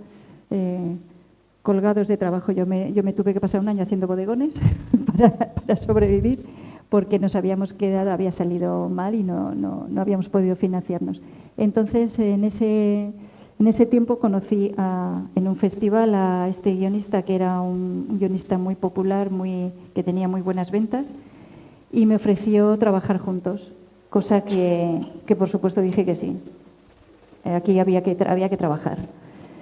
Speaker 1: colgados de trabajo. Yo me tuve que pasar un año haciendo bodegones para sobrevivir porque nos habíamos quedado, había salido mal y no habíamos podido financiarnos. Entonces, en ese tiempo conocí en un festival a este guionista, que era un guionista muy popular, que tenía muy buenas ventas, y me ofreció trabajar juntos, cosa que por supuesto dije que sí. Aquí había que trabajar.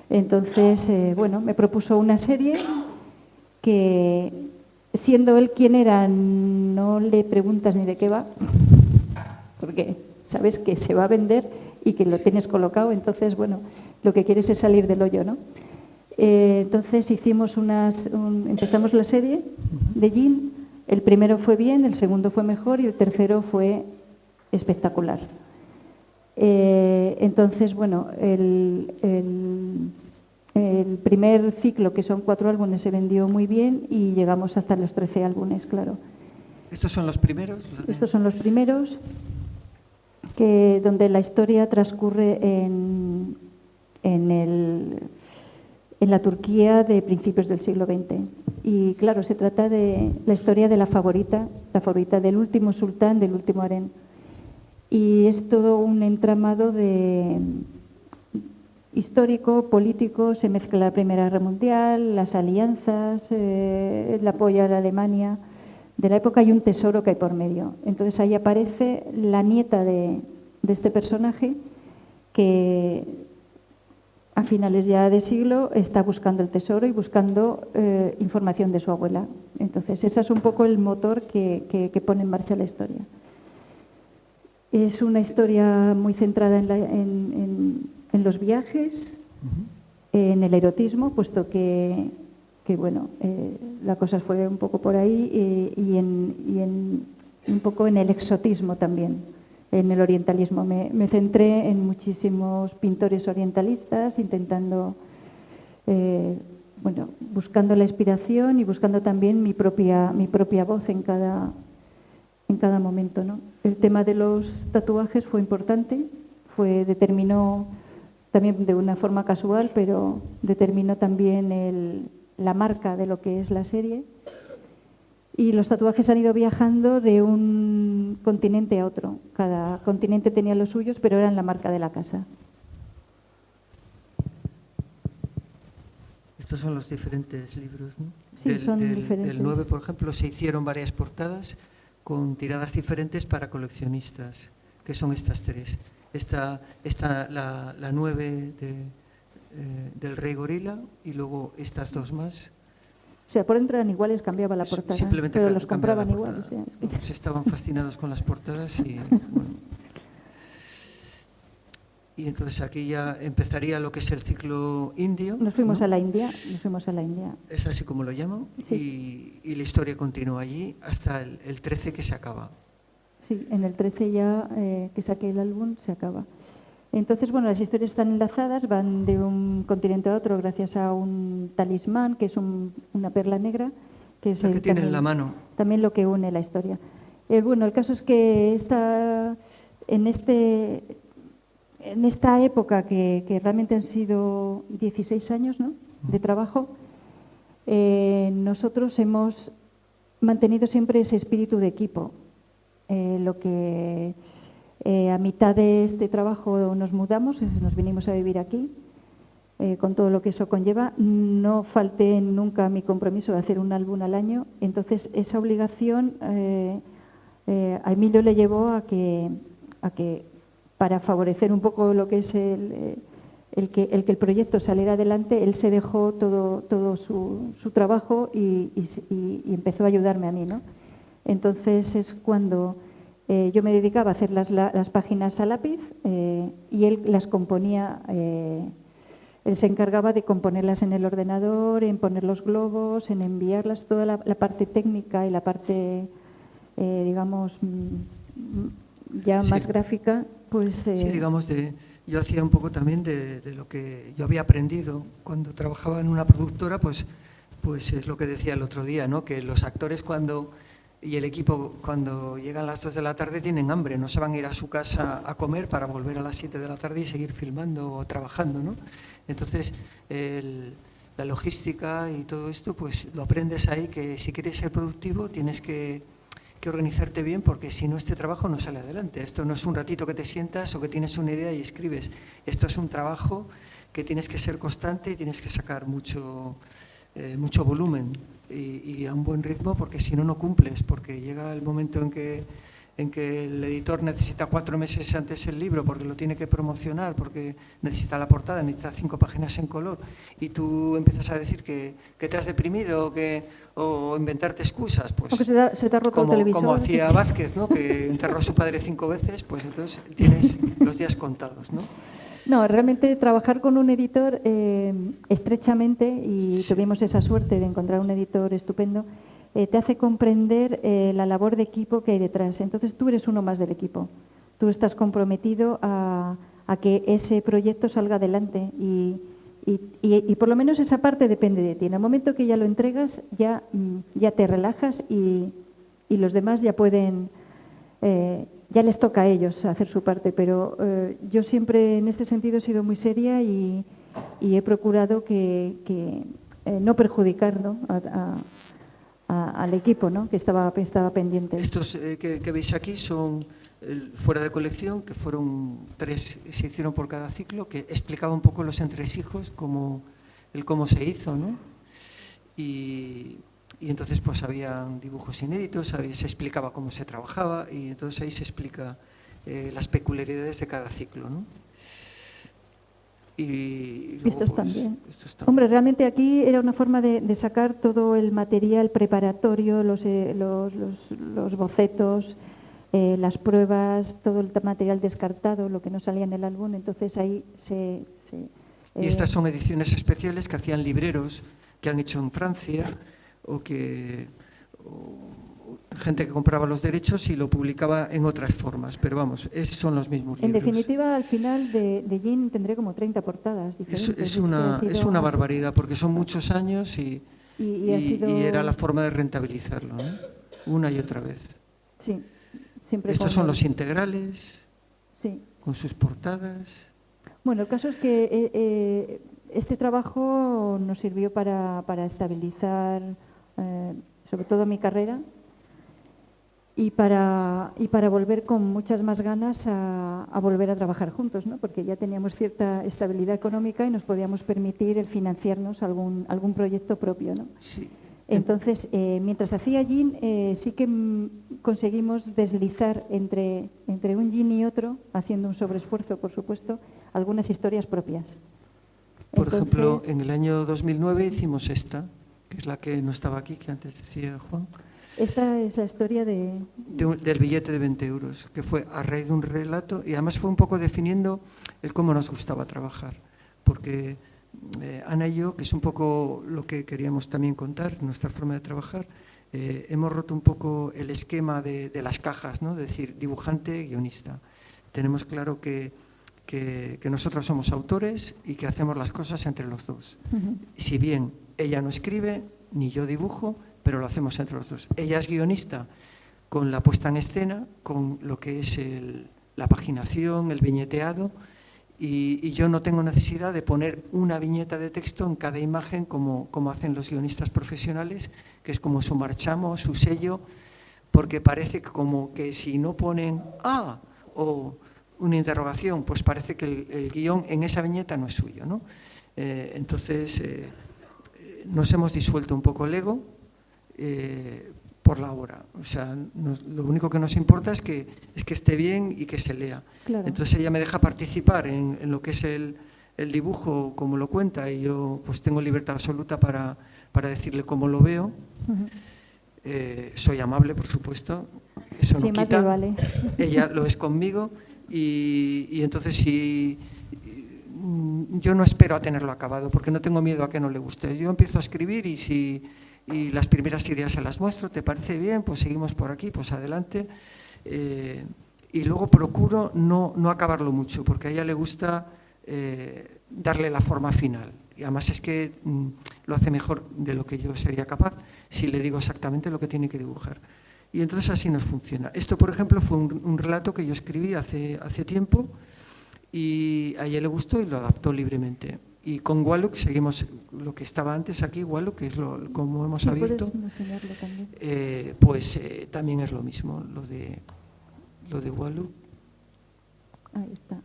Speaker 1: Entonces, bueno, me propuso una serie que, siendo él quien era, no le preguntas ni de qué va, porque sabes que se va a vender y que lo tienes colocado, entonces, bueno, lo que quieres es salir del hoyo, ¿no? Entonces empezamos la serie de Jean. El primero fue bien, el segundo fue mejor y el tercero fue espectacular. Entonces, bueno, el primer ciclo, que son 4 álbumes, se vendió muy bien y llegamos hasta los 13 álbumes, claro.
Speaker 2: ¿Estos son los primeros?
Speaker 1: Estos son los primeros, donde la historia transcurre en la Turquía de principios del siglo XX. Y claro, se trata de la historia de la favorita del último sultán, del último harén. Y es todo un entramado histórico, político, se mezcla la Primera Guerra Mundial, las alianzas, el apoyo a la Alemania de la época y un tesoro que hay por medio. Entonces ahí aparece la nieta de este personaje que a finales ya de siglo está buscando el tesoro y buscando información de su abuela. Entonces ese es un poco el motor que pone en marcha la historia. Es una historia muy centrada en los viajes, en el erotismo, puesto que bueno, la cosa fue un poco por ahí, y un poco en el exotismo también, en el orientalismo. Me centré en muchísimos pintores orientalistas, intentando, bueno, buscando la inspiración y buscando también mi propia voz en cada momento, ¿no? El tema de los tatuajes fue importante, determinó también de una forma casual, pero determinó también la marca de lo que es la serie. Y los tatuajes han ido viajando de un continente a otro. Cada continente tenía los suyos, pero eran la marca de la casa.
Speaker 2: Estos son los diferentes libros, ¿no?
Speaker 1: Sí, son diferentes.
Speaker 2: Del 9, por ejemplo, se hicieron varias portadas con tiradas diferentes para coleccionistas, que son estas tres. La 9 del Rey Gorila y luego estas dos más.
Speaker 1: O sea, por dentro eran iguales, cambiaba la portada,
Speaker 2: simplemente
Speaker 1: pero los compraban igual. O sea,
Speaker 2: Pues estaban fascinados con las portadas y bueno. Y entonces aquí ya empezaría lo que es el ciclo indio.
Speaker 1: Nos fuimos,
Speaker 2: ¿no?
Speaker 1: a la India.
Speaker 2: Es así como lo llaman.
Speaker 1: Sí.
Speaker 2: Y la historia continúa allí hasta el 13 que se acaba.
Speaker 1: Sí, en el 13 ya que saqué el álbum se acaba. Entonces, bueno, las historias están enlazadas, van de un continente a otro gracias a un talismán, que es una perla negra, que es
Speaker 2: la que tiene en la mano.
Speaker 1: También lo que une la historia. Bueno, el caso es que en esta época, que realmente han sido 16 años, ¿no?, de trabajo, nosotros hemos mantenido siempre ese espíritu de equipo. Lo que a mitad de este trabajo nos mudamos, nos vinimos a vivir aquí, con todo lo que eso conlleva. No falté nunca a mi compromiso de hacer un álbum al año. Entonces, esa obligación a Emilio le llevó a que para favorecer un poco lo que es el que el proyecto saliera adelante, él se dejó todo su trabajo y empezó a ayudarme a mí, ¿no? Entonces es cuando yo me dedicaba a hacer las páginas a lápiz, y él las componía. Él se encargaba de componerlas en el ordenador, en poner los globos, en enviarlas, toda la parte técnica y la parte, digamos, ya más gráfica. Pues,
Speaker 2: sí, digamos, yo hacía un poco también de lo que yo había aprendido cuando trabajaba en una productora, pues es lo que decía el otro día, ¿no? Que los actores y el equipo cuando llegan las 2 de la tarde tienen hambre, no se van a ir a su casa a comer para volver a las 7 de la tarde y seguir filmando o trabajando, ¿no? Entonces, la logística y todo esto, pues lo aprendes ahí, que si quieres ser productivo tienes que organizarte bien, porque si no este trabajo no sale adelante. Esto no es un ratito que te sientas o que tienes una idea y escribes. Esto es un trabajo que tienes que ser constante y tienes que sacar mucho volumen y a un buen ritmo, porque si no, no cumples, porque llega el momento en que el editor necesita 4 meses antes el libro porque lo tiene que promocionar, porque necesita la portada, necesita 5 páginas en color, y tú empiezas a decir que te has deprimido o inventarte excusas, pues
Speaker 1: se te ha roto el televisor,
Speaker 2: como hacía Vázquez, ¿no?, que enterró a su padre 5 veces, pues entonces tienes los días contados, ¿no?
Speaker 1: No, realmente trabajar con un editor estrechamente, y tuvimos esa suerte de encontrar un editor estupendo, te hace comprender la labor de equipo que hay detrás. Entonces tú eres uno más del equipo. Tú estás comprometido a que ese proyecto salga adelante y por lo menos esa parte depende de ti. En el momento que ya lo entregas, ya te relajas y los demás ya pueden... ya les toca a ellos hacer su parte, pero yo siempre en este sentido he sido muy seria y he procurado que no perjudicar, ¿no?, al equipo, ¿no?, que estaba pendiente.
Speaker 2: Estos que veis aquí son fuera de colección, que fueron 3, se hicieron por cada ciclo, que explicaba un poco los entresijos, cómo se hizo, ¿no? Y entonces pues habían dibujos inéditos, se explicaba cómo se trabajaba, y entonces ahí se explica las peculiaridades de cada ciclo, ¿no? Y luego,
Speaker 1: estos
Speaker 2: pues,
Speaker 1: también. Hombre, realmente aquí era una forma de sacar todo el material preparatorio, los bocetos, las pruebas, todo el material descartado, lo que no salía en el álbum. Entonces ahí
Speaker 2: Y estas son ediciones especiales que hacían libreros que han hecho en Francia o gente que compraba los derechos y lo publicaba en otras formas, pero vamos, son los mismos libros.
Speaker 1: En definitiva, al final de Jean tendré como 30 portadas diferentes.
Speaker 2: Es una barbaridad, porque son muchos años y era la forma de rentabilizarlo, ¿no? Una y otra vez.
Speaker 1: Sí, siempre.
Speaker 2: Estos son los integrales,
Speaker 1: sí,
Speaker 2: con sus portadas.
Speaker 1: Bueno, el caso es que este trabajo nos sirvió para estabilizar, sobre todo mi carrera, y para volver con muchas más ganas a volver a trabajar juntos, ¿no? Porque ya teníamos cierta estabilidad económica y nos podíamos permitir el financiarnos algún proyecto propio, ¿no?
Speaker 2: Sí.
Speaker 1: Entonces, mientras hacía Jean, sí que conseguimos deslizar entre un Jean y otro, haciendo un sobreesfuerzo, por supuesto, algunas historias propias.
Speaker 2: Por ejemplo, en el año 2009 hicimos esta, que es la que no estaba aquí, que antes decía Juan.
Speaker 1: Esta es la historia del
Speaker 2: billete de 20 euros, que fue a raíz de un relato, y además fue un poco definiendo el cómo nos gustaba trabajar, porque Ana y yo, que es un poco lo que queríamos también contar, nuestra forma de trabajar, hemos roto un poco el esquema de las cajas, ¿no? Es decir, dibujante, guionista. Tenemos claro que nosotros somos autores y que hacemos las cosas entre los dos. Si bien ella no escribe, ni yo dibujo, pero lo hacemos entre los dos. Ella es guionista con la puesta en escena, con lo que es la paginación, el viñeteado, y yo no tengo necesidad de poner una viñeta de texto en cada imagen como hacen los guionistas profesionales, que es como su marchamo, su sello, porque parece como que si no ponen ¡ah! O una interrogación, pues parece que el guión en esa viñeta no es suyo, ¿no? Entonces, nos hemos disuelto un poco el ego por la obra. O sea, lo único que nos importa es que esté bien y que se lea.
Speaker 1: Claro.
Speaker 2: Entonces ella me deja participar en lo que es el dibujo, como lo cuenta, y yo pues tengo libertad absoluta para decirle cómo lo veo. Soy amable, por supuesto, eso no quita.
Speaker 1: Vale.
Speaker 2: Ella lo es conmigo y entonces si yo no espero a tenerlo acabado, porque no tengo miedo a que no le guste. Yo empiezo a escribir y las primeras ideas se las muestro, ¿te parece bien? Pues seguimos por aquí, pues adelante. Y luego procuro no acabarlo mucho, porque a ella le gusta darle la forma final. Y además es que lo hace mejor de lo que yo sería capaz si le digo exactamente lo que tiene que dibujar. Y entonces así nos funciona. Esto, por ejemplo, fue un relato que yo escribí hace tiempo y a ella le gustó y lo adaptó libremente. Y con Waluk seguimos lo que estaba antes aquí, Waluk, que es como hemos abierto,
Speaker 1: también.
Speaker 2: pues también es lo mismo, lo de Waluk.
Speaker 1: Ahí está.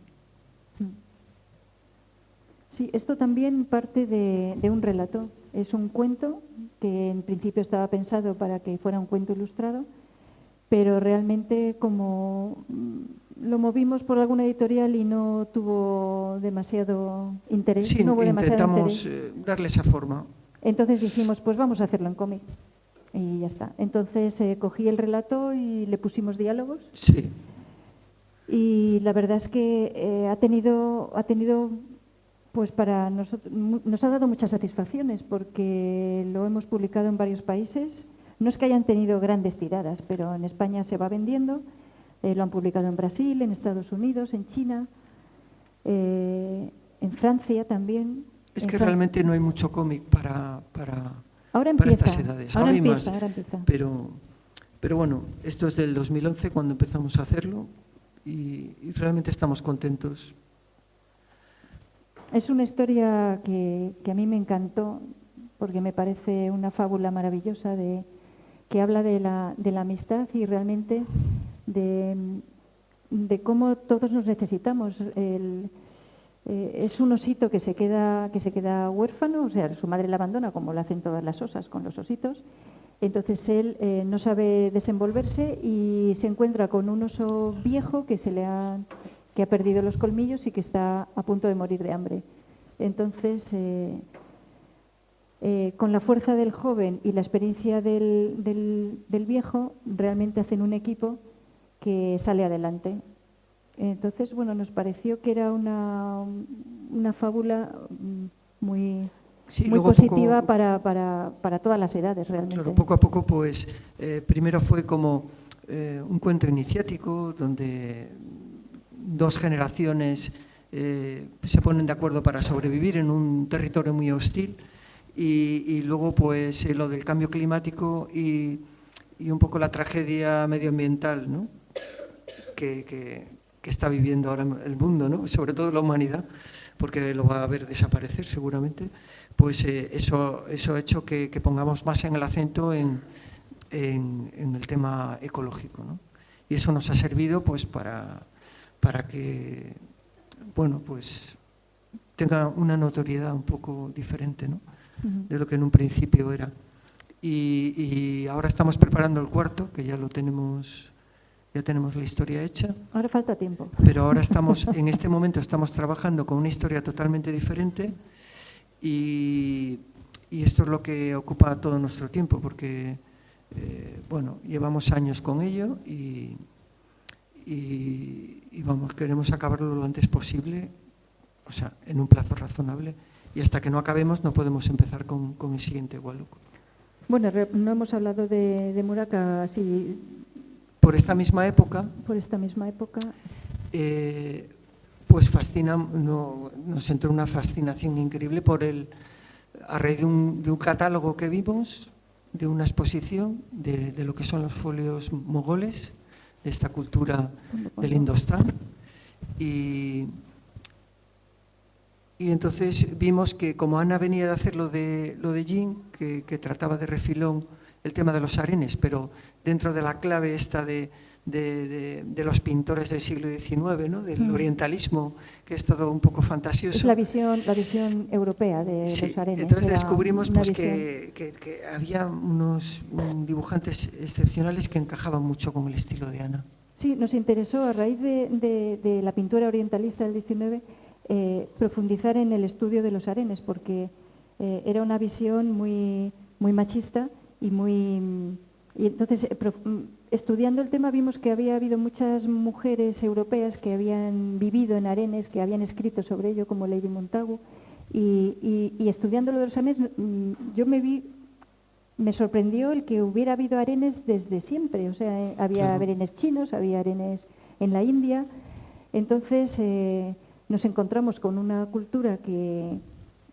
Speaker 1: Sí, esto también parte de un relato. Es un cuento que en principio estaba pensado para que fuera un cuento ilustrado, pero realmente como lo movimos por alguna editorial y no tuvo demasiado interés.
Speaker 2: Sí,
Speaker 1: no hubo
Speaker 2: intentamos darle esa forma.
Speaker 1: Entonces dijimos, pues vamos a hacerlo en cómic. Y ya está. Entonces cogí el relato y le pusimos diálogos.
Speaker 2: Sí.
Speaker 1: Y la verdad es que ha tenido pues para nosotros, nos ha dado muchas satisfacciones porque lo hemos publicado en varios países. No es que hayan tenido grandes tiradas, pero en España se va vendiendo. Lo han publicado en Brasil, en Estados Unidos, en China, en Francia también.
Speaker 2: Es que realmente no hay mucho cómic para estas edades.
Speaker 1: Ahora
Speaker 2: hay
Speaker 1: empieza,
Speaker 2: más,
Speaker 1: ahora empieza.
Speaker 2: Pero bueno, esto es del 2011 cuando empezamos a hacerlo y realmente estamos contentos.
Speaker 1: Es una historia que a mí me encantó porque me parece una fábula maravillosa que habla de la amistad y realmente de cómo todos nos necesitamos. Es un osito que se queda huérfano, o sea, su madre la abandona como lo hacen todas las osas con los ositos. Entonces él no sabe desenvolverse y se encuentra con un oso viejo que ha perdido los colmillos y que está a punto de morir de hambre. Entonces, con la fuerza del joven y la experiencia del viejo, realmente hacen un equipo que sale adelante. Entonces, bueno, nos pareció que era una fábula muy,
Speaker 2: Sí,
Speaker 1: muy
Speaker 2: luego
Speaker 1: positiva
Speaker 2: poco,
Speaker 1: para todas las edades, realmente.
Speaker 2: claro, poco a poco, pues, primero fue como un cuento iniciático donde dos generaciones se ponen de acuerdo para sobrevivir en un territorio muy hostil y luego, pues, lo del cambio climático y un poco la tragedia medioambiental, ¿no? que está viviendo ahora el mundo, ¿no? Sobre todo la humanidad, porque lo va a ver desaparecer seguramente, pues eso ha hecho que pongamos más en el acento en el tema ecológico, ¿no? Y eso nos ha servido pues para que, bueno, pues tenga una notoriedad un poco diferente, ¿no? De lo que en un principio era. Y ahora estamos preparando el cuarto, que ya tenemos la historia hecha.
Speaker 1: Ahora falta tiempo.
Speaker 2: Pero ahora en este momento estamos trabajando con una historia totalmente diferente y esto es lo que ocupa todo nuestro tiempo, porque bueno, llevamos años con ello y vamos, queremos acabarlo lo antes posible, o sea, en un plazo razonable, y hasta que no acabemos no podemos empezar con el siguiente Huánuco.
Speaker 1: Bueno, no hemos hablado de Muraca así.
Speaker 2: Por esta misma época, pues nos entró una fascinación increíble a raíz de un catálogo que vimos, de una exposición de lo que son los folios mogoles, de esta cultura del Indostán. Y entonces vimos que como Ana venía de hacer lo de Jin, que trataba de refilón el tema de los arenes, pero dentro de la clave esta de los pintores del siglo XIX, ¿no? Del orientalismo, que es todo un poco fantasioso.
Speaker 1: Es la visión europea de los arenes.
Speaker 2: Entonces descubrimos pues, que había unos dibujantes excepcionales que encajaban mucho con el estilo de Ana.
Speaker 1: Sí, nos interesó a raíz de la pintura orientalista del XIX profundizar en el estudio de los arenes, porque era una visión muy, muy machista y entonces estudiando el tema vimos que había habido muchas mujeres europeas que habían vivido en arenes, que habían escrito sobre ello, como Lady Montagu, y estudiando lo de los arenes me sorprendió el que hubiera habido arenes desde siempre, o sea, había arenes chinos, había arenes en la India. Entonces nos encontramos con una cultura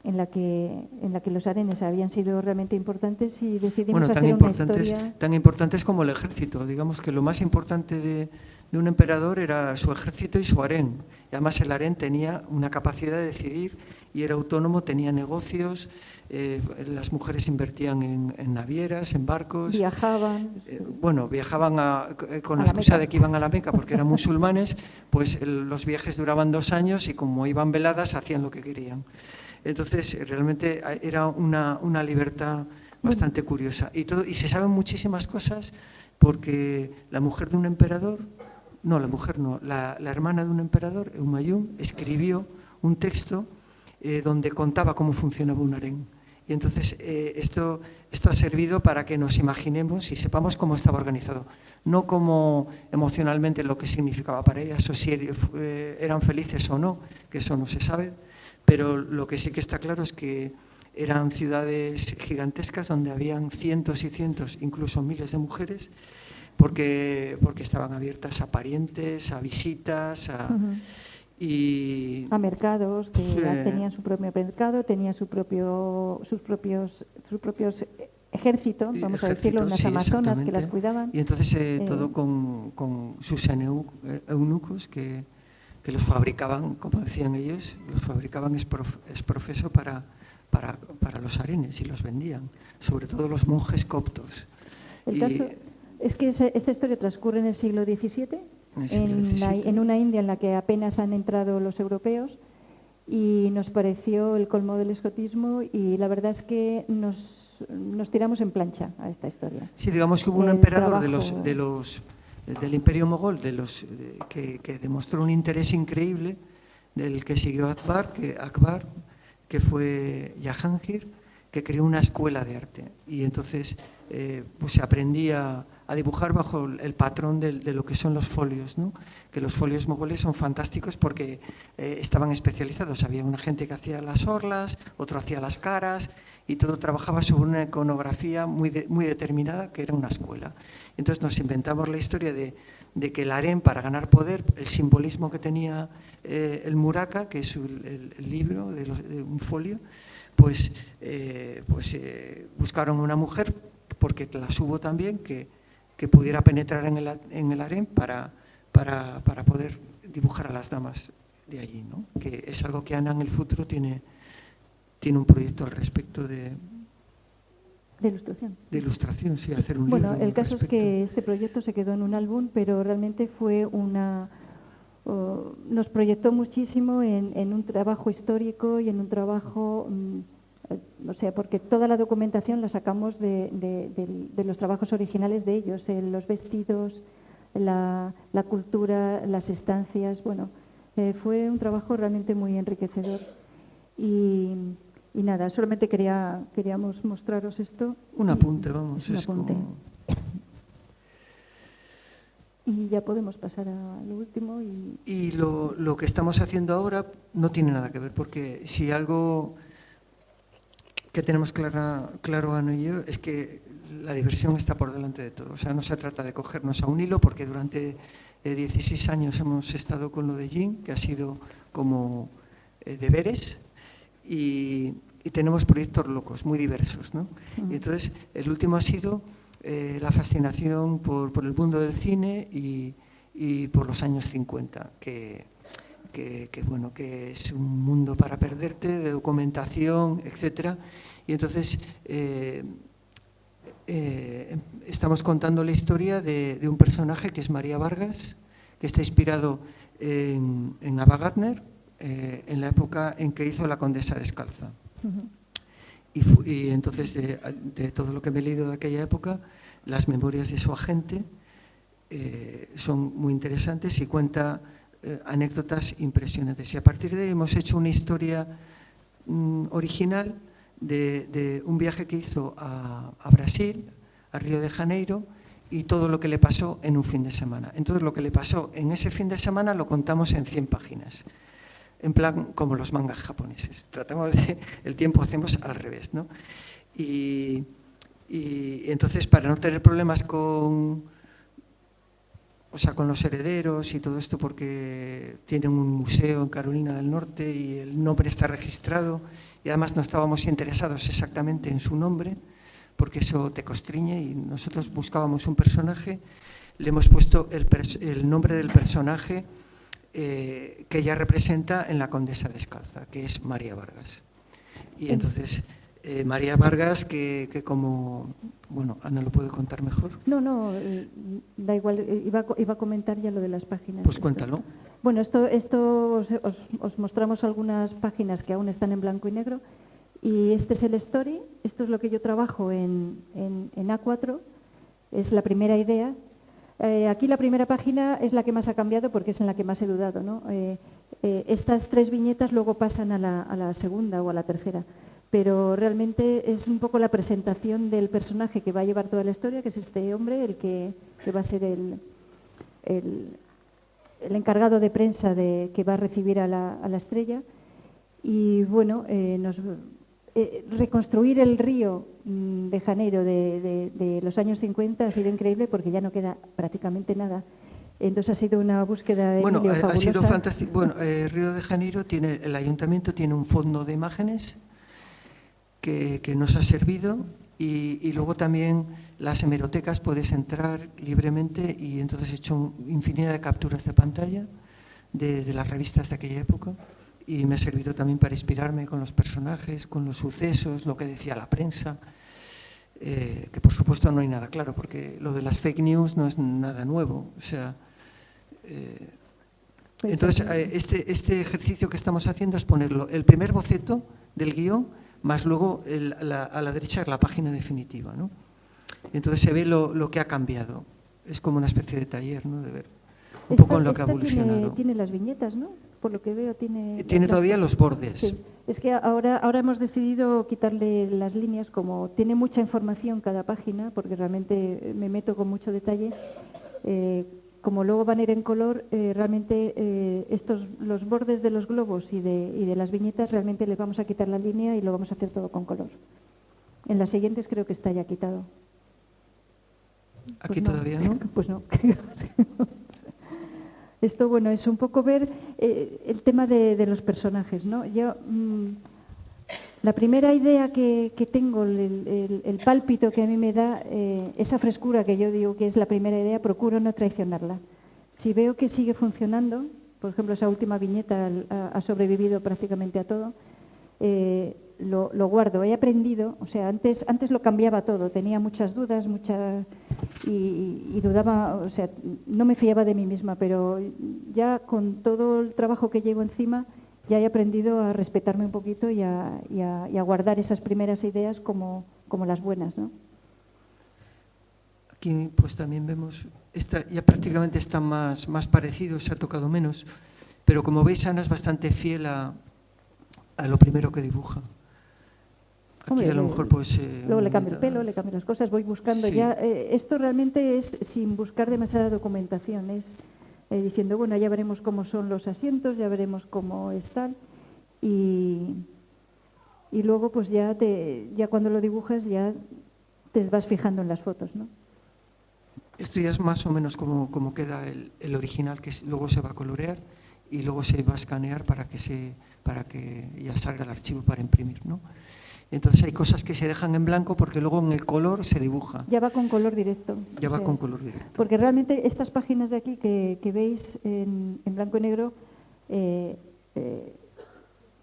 Speaker 1: en la que los arenes habían sido realmente importantes y decidimos hacer una historia.
Speaker 2: Tan importantes como el ejército. Digamos que lo más importante de un emperador era su ejército y su harén. Y además el harén tenía una capacidad de decidir y era autónomo, tenía negocios, las mujeres invertían en navieras, en barcos.
Speaker 1: Viajaban.
Speaker 2: Viajaban con la excusa de que iban a la Meca porque eran musulmanes, pues los viajes duraban 2 años y como iban veladas hacían lo que querían. Entonces, realmente era una libertad bastante curiosa. Y se saben muchísimas cosas porque la mujer de un emperador, la hermana de un emperador, Humayun, escribió un texto donde contaba cómo funcionaba un harén. Y entonces esto ha servido para que nos imaginemos y sepamos cómo estaba organizado. No como emocionalmente lo que significaba para ellas, o si eran felices o no, que eso no se sabe. Pero lo que sí que está claro es que eran ciudades gigantescas donde habían cientos y cientos, incluso miles de mujeres, porque estaban abiertas a parientes, a visitas, a
Speaker 1: mercados, que tenían su propio mercado, tenían sus propios ejércitos, vamos a decirlo, unas amazonas que las cuidaban.
Speaker 2: Y entonces todo con sus eunucos que los fabricaban, como decían ellos, los fabricaban es profeso para los arenes y los vendían, sobre todo los monjes coptos.
Speaker 1: El caso es que esta historia transcurre en el siglo XVII, en una India en la que apenas han entrado los europeos, y nos pareció el colmo del escotismo y la verdad es que nos tiramos en plancha a esta historia.
Speaker 2: Sí, digamos que hubo un emperador del Imperio Mogol, que demostró un interés increíble, del que siguió Akbar, que fue Jahangir, que creó una escuela de arte. Y entonces pues se aprendía a dibujar bajo el patrón de lo que son los folios, ¿no? Que los folios mogoles son fantásticos porque estaban especializados. Había una gente que hacía las orlas, otro hacía las caras, y todo trabajaba sobre una iconografía muy determinada, que era una escuela. Entonces nos inventamos la historia de que el harén, para ganar poder, el simbolismo que tenía el muraka, que es el libro de un folio, pues buscaron una mujer, porque las hubo también, que pudiera penetrar en el harén para poder dibujar a las damas de allí, ¿no? Que es algo que Ana en el futuro tiene un proyecto al respecto de
Speaker 1: ilustración.
Speaker 2: De ilustración, sí, hacer un libro.
Speaker 1: Bueno, el caso es que este proyecto se quedó en un álbum, pero realmente fue nos proyectó muchísimo en un trabajo histórico y en un trabajo, o sea, porque toda la documentación la sacamos de los trabajos originales de ellos, los vestidos, la cultura, las estancias. Bueno, fue un trabajo realmente muy enriquecedor. Y nada, solamente queríamos mostraros esto.
Speaker 2: Un apunte, vamos.
Speaker 1: Es un apunte. Y ya podemos pasar a lo último.
Speaker 2: Y lo que estamos haciendo ahora no tiene nada que ver, porque si algo que tenemos claro Ana y yo es que la diversión está por delante de todo. O sea, no se trata de cogernos a un hilo, porque durante 16 años hemos estado con lo de Jin, que ha sido como deberes. Y tenemos proyectos locos, muy diversos, ¿no? Y entonces, el último ha sido la fascinación por el mundo del cine y por los años 50, que es un mundo para perderte, de documentación, etcétera. Y entonces, estamos contando la historia de un personaje que es María Vargas, que está inspirado en Ava Gardner, en la época en que hizo La Condesa Descalza. Y entonces, de todo lo que me he leído de aquella época, las memorias de su agente son muy interesantes y cuenta anécdotas impresionantes. Y a partir de ahí hemos hecho una historia original de un viaje que hizo a Brasil, a Río de Janeiro, y todo lo que le pasó en un fin de semana. Entonces, lo que le pasó en ese fin de semana lo contamos en 100 páginas. En plan como los mangas japoneses. Tratamos el tiempo hacemos al revés, ¿no? Y entonces, para no tener problemas con los herederos y todo esto, porque tienen un museo en Carolina del Norte y el nombre está registrado, y además no estábamos interesados exactamente en su nombre, porque eso te constriñe, y nosotros buscábamos un personaje, le hemos puesto el nombre del personaje que ella representa en La Condesa Descalza, que es María Vargas. Y entonces, María Vargas, que como... Bueno, Ana lo puede contar mejor.
Speaker 1: No, da igual, iba a comentar ya lo de las páginas.
Speaker 2: Pues cuéntalo.
Speaker 1: Bueno, esto os mostramos algunas páginas que aún están en blanco y negro, y este es el story. Esto es lo que yo trabajo en A4, es la primera idea. Aquí la primera página es la que más ha cambiado porque es en la que más he dudado, ¿no? Estas 3 viñetas luego pasan a la segunda o a la tercera, pero realmente es un poco la presentación del personaje que va a llevar toda la historia, que es este hombre, el que va a ser el encargado de prensa que va a recibir a la estrella. Y bueno, reconstruir el Río de Janeiro de los años 50 ha sido increíble porque ya no queda prácticamente nada. Entonces ha sido una búsqueda de fabulosa.
Speaker 2: Ha sido fantástico. Bueno, Río de Janeiro el ayuntamiento tiene un fondo de imágenes que nos ha servido, y luego también las hemerotecas puedes entrar libremente, y entonces he hecho infinidad de capturas de pantalla de las revistas de aquella época. Y me ha servido también para inspirarme con los personajes, con los sucesos, lo que decía la prensa, que por supuesto no hay nada claro, porque lo de las fake news no es nada nuevo. O sea, entonces, este ejercicio que estamos haciendo es ponerlo, el primer boceto del guión, más luego a la derecha la página definitiva, ¿no? Entonces se ve lo que ha cambiado. Es como una especie de taller, ¿no? De ver un poco en lo que ha evolucionado.
Speaker 1: Tiene las viñetas, ¿no? por lo que veo tiene...
Speaker 2: Tiene todavía los bordes.
Speaker 1: Sí, es que ahora hemos decidido quitarle las líneas, como tiene mucha información cada página, porque realmente me meto con mucho detalle. Como luego van a ir en color, realmente los bordes de los globos y de las viñetas, realmente les vamos a quitar la línea y lo vamos a hacer todo con color. En las siguientes creo que está ya quitado.
Speaker 2: ¿Aquí
Speaker 1: Pues no.
Speaker 2: todavía no?
Speaker 1: Pues no. Esto, bueno, es un poco ver el tema de los personajes, ¿no? Yo, la primera idea que tengo, el pálpito que a mí me da, esa frescura que yo digo que es la primera idea, procuro no traicionarla. Si veo que sigue funcionando, por ejemplo, esa última viñeta ha sobrevivido prácticamente a todo, lo guardo. He aprendido, o sea, antes lo cambiaba todo, tenía muchas dudas, y dudaba, o sea, no me fiaba de mí misma, pero ya con todo el trabajo que llevo encima, ya he aprendido a respetarme un poquito y a guardar esas primeras ideas como las buenas, ¿no?
Speaker 2: Aquí pues también vemos, ya prácticamente están más parecidos, se ha tocado menos, pero como veis Ana es bastante fiel a lo primero que dibuja. Aquí
Speaker 1: Hombre,
Speaker 2: a lo mejor pues...
Speaker 1: luego le cambio el pelo, le cambio las cosas, voy buscando
Speaker 2: sí.
Speaker 1: ya. Esto realmente es sin buscar demasiada documentación, es diciendo, bueno, ya veremos cómo son los asientos, ya veremos cómo están, y luego pues ya cuando lo dibujas ya te vas fijando en las fotos, ¿no?
Speaker 2: Esto ya es más o menos como queda el original, que luego se va a colorear y luego se va a escanear para que ya salga el archivo para imprimir, ¿no? Entonces hay cosas que se dejan en blanco porque luego en el color se dibuja.
Speaker 1: Ya va con color directo.
Speaker 2: Ya va con color directo.
Speaker 1: Porque realmente estas páginas de aquí que veis en blanco y negro,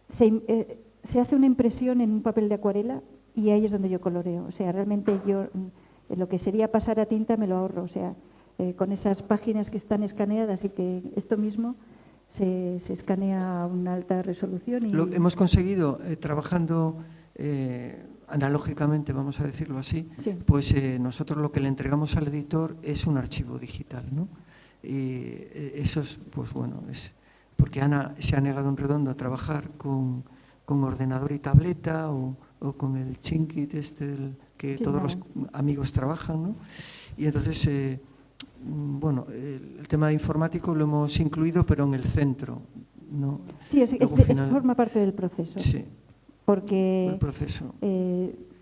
Speaker 1: se hace una impresión en un papel de acuarela y ahí es donde yo coloreo. O sea, realmente yo lo que sería pasar a tinta me lo ahorro. O sea, con esas páginas que están escaneadas y que esto mismo se escanea a una alta resolución.
Speaker 2: Lo hemos conseguido trabajando... analógicamente, vamos a decirlo así, sí. Pues nosotros lo que le entregamos al editor es un archivo digital, ¿no? Y eso es, pues bueno, es porque Ana se ha negado en redondo a trabajar con ordenador y tableta o con el Chinkit que sí, todos los amigos trabajan, ¿no? Y entonces, bueno, el tema de informático lo hemos incluido, pero en el centro, ¿no?
Speaker 1: Sí, forma parte del proceso.
Speaker 2: Sí.
Speaker 1: Porque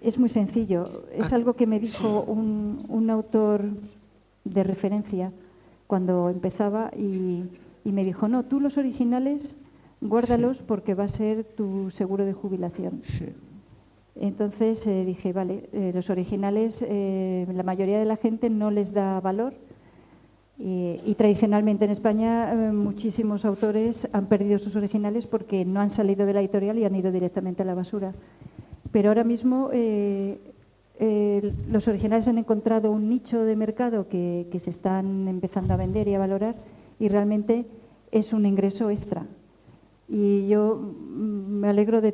Speaker 1: es muy sencillo. Es algo que me dijo un autor de referencia cuando empezaba y me dijo, no, tú los originales guárdalos porque va a ser tu seguro de jubilación.
Speaker 2: Sí.
Speaker 1: Entonces dije, vale, los originales la mayoría de la gente no les da valor y tradicionalmente en España muchísimos autores han perdido sus originales porque no han salido de la editorial y han ido directamente a la basura. Pero ahora mismo los originales han encontrado un nicho de mercado que se están empezando a vender y a valorar y realmente es un ingreso extra. Y yo me alegro de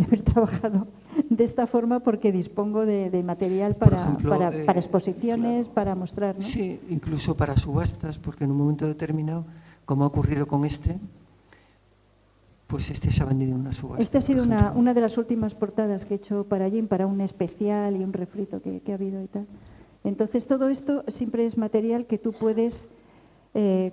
Speaker 1: haber trabajado de esta forma porque dispongo de material para exposiciones, claro, para mostrar, ¿no?
Speaker 2: Sí, incluso para subastas, porque en un momento determinado, como ha ocurrido con pues se ha vendido en una subasta.
Speaker 1: Esta ha sido una de las últimas portadas que he hecho para Jim, para un especial y un refrito que ha habido y tal. Entonces todo esto siempre es material que tú puedes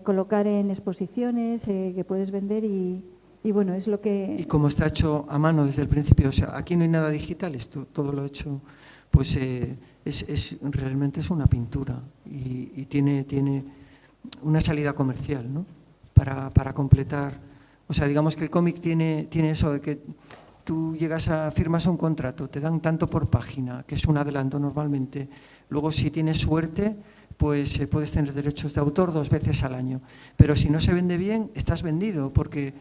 Speaker 1: colocar en exposiciones, que puedes vender y bueno, es lo que...
Speaker 2: Y como está hecho a mano desde el principio, o sea, aquí no hay nada digital, todo lo hecho, pues realmente es una pintura y tiene una salida comercial, ¿no? Para completar, o sea, digamos que el cómic tiene eso de que tú firmas un contrato, te dan tanto por página, que es un adelanto normalmente, luego si tienes suerte, pues puedes tener derechos de autor 2 veces al año, pero si no se vende bien, estás vendido porque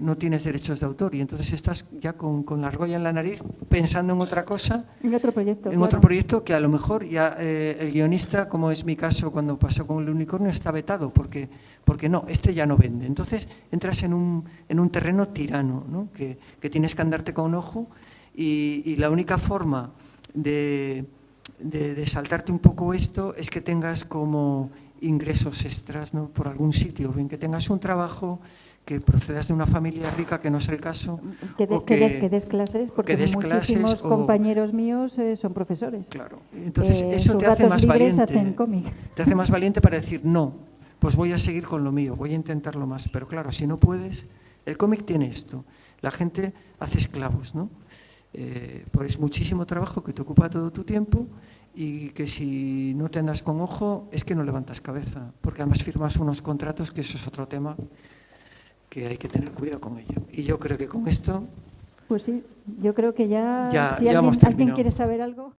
Speaker 2: no tienes derechos de autor y entonces estás ya con la argolla en la nariz pensando en otra cosa.
Speaker 1: En otro proyecto.
Speaker 2: En otro proyecto que a lo mejor ya el guionista, como es mi caso cuando pasó con El unicornio, está vetado porque no, ya no vende. Entonces entras en un terreno tirano, ¿no? que tienes que andarte con un ojo y la única forma de saltarte un poco esto es que tengas como ingresos extras, ¿no? Por algún sitio, bien que tengas un trabajo que procedas de una familia rica, que no es el caso.
Speaker 1: Que des clases, porque muchísimos compañeros míos son profesores.
Speaker 2: Claro, entonces eso
Speaker 1: sus
Speaker 2: te hace
Speaker 1: ratos
Speaker 2: más
Speaker 1: libres
Speaker 2: valiente.
Speaker 1: Hacen cómic.
Speaker 2: Te hace más valiente para decir, no, pues voy a seguir con lo mío, voy a intentarlo más. Pero claro, si no puedes, el cómic tiene esto. La gente hace esclavos, ¿no? Pues es muchísimo trabajo que te ocupa todo tu tiempo y que si no te andas con ojo es que no levantas cabeza, porque además firmas unos contratos, que eso es otro tema, que hay que tener cuidado con ello. Y yo creo que con esto...
Speaker 1: Pues sí, yo creo que ya si
Speaker 2: hemos
Speaker 1: alguien
Speaker 2: terminado.
Speaker 1: quiere saber algo...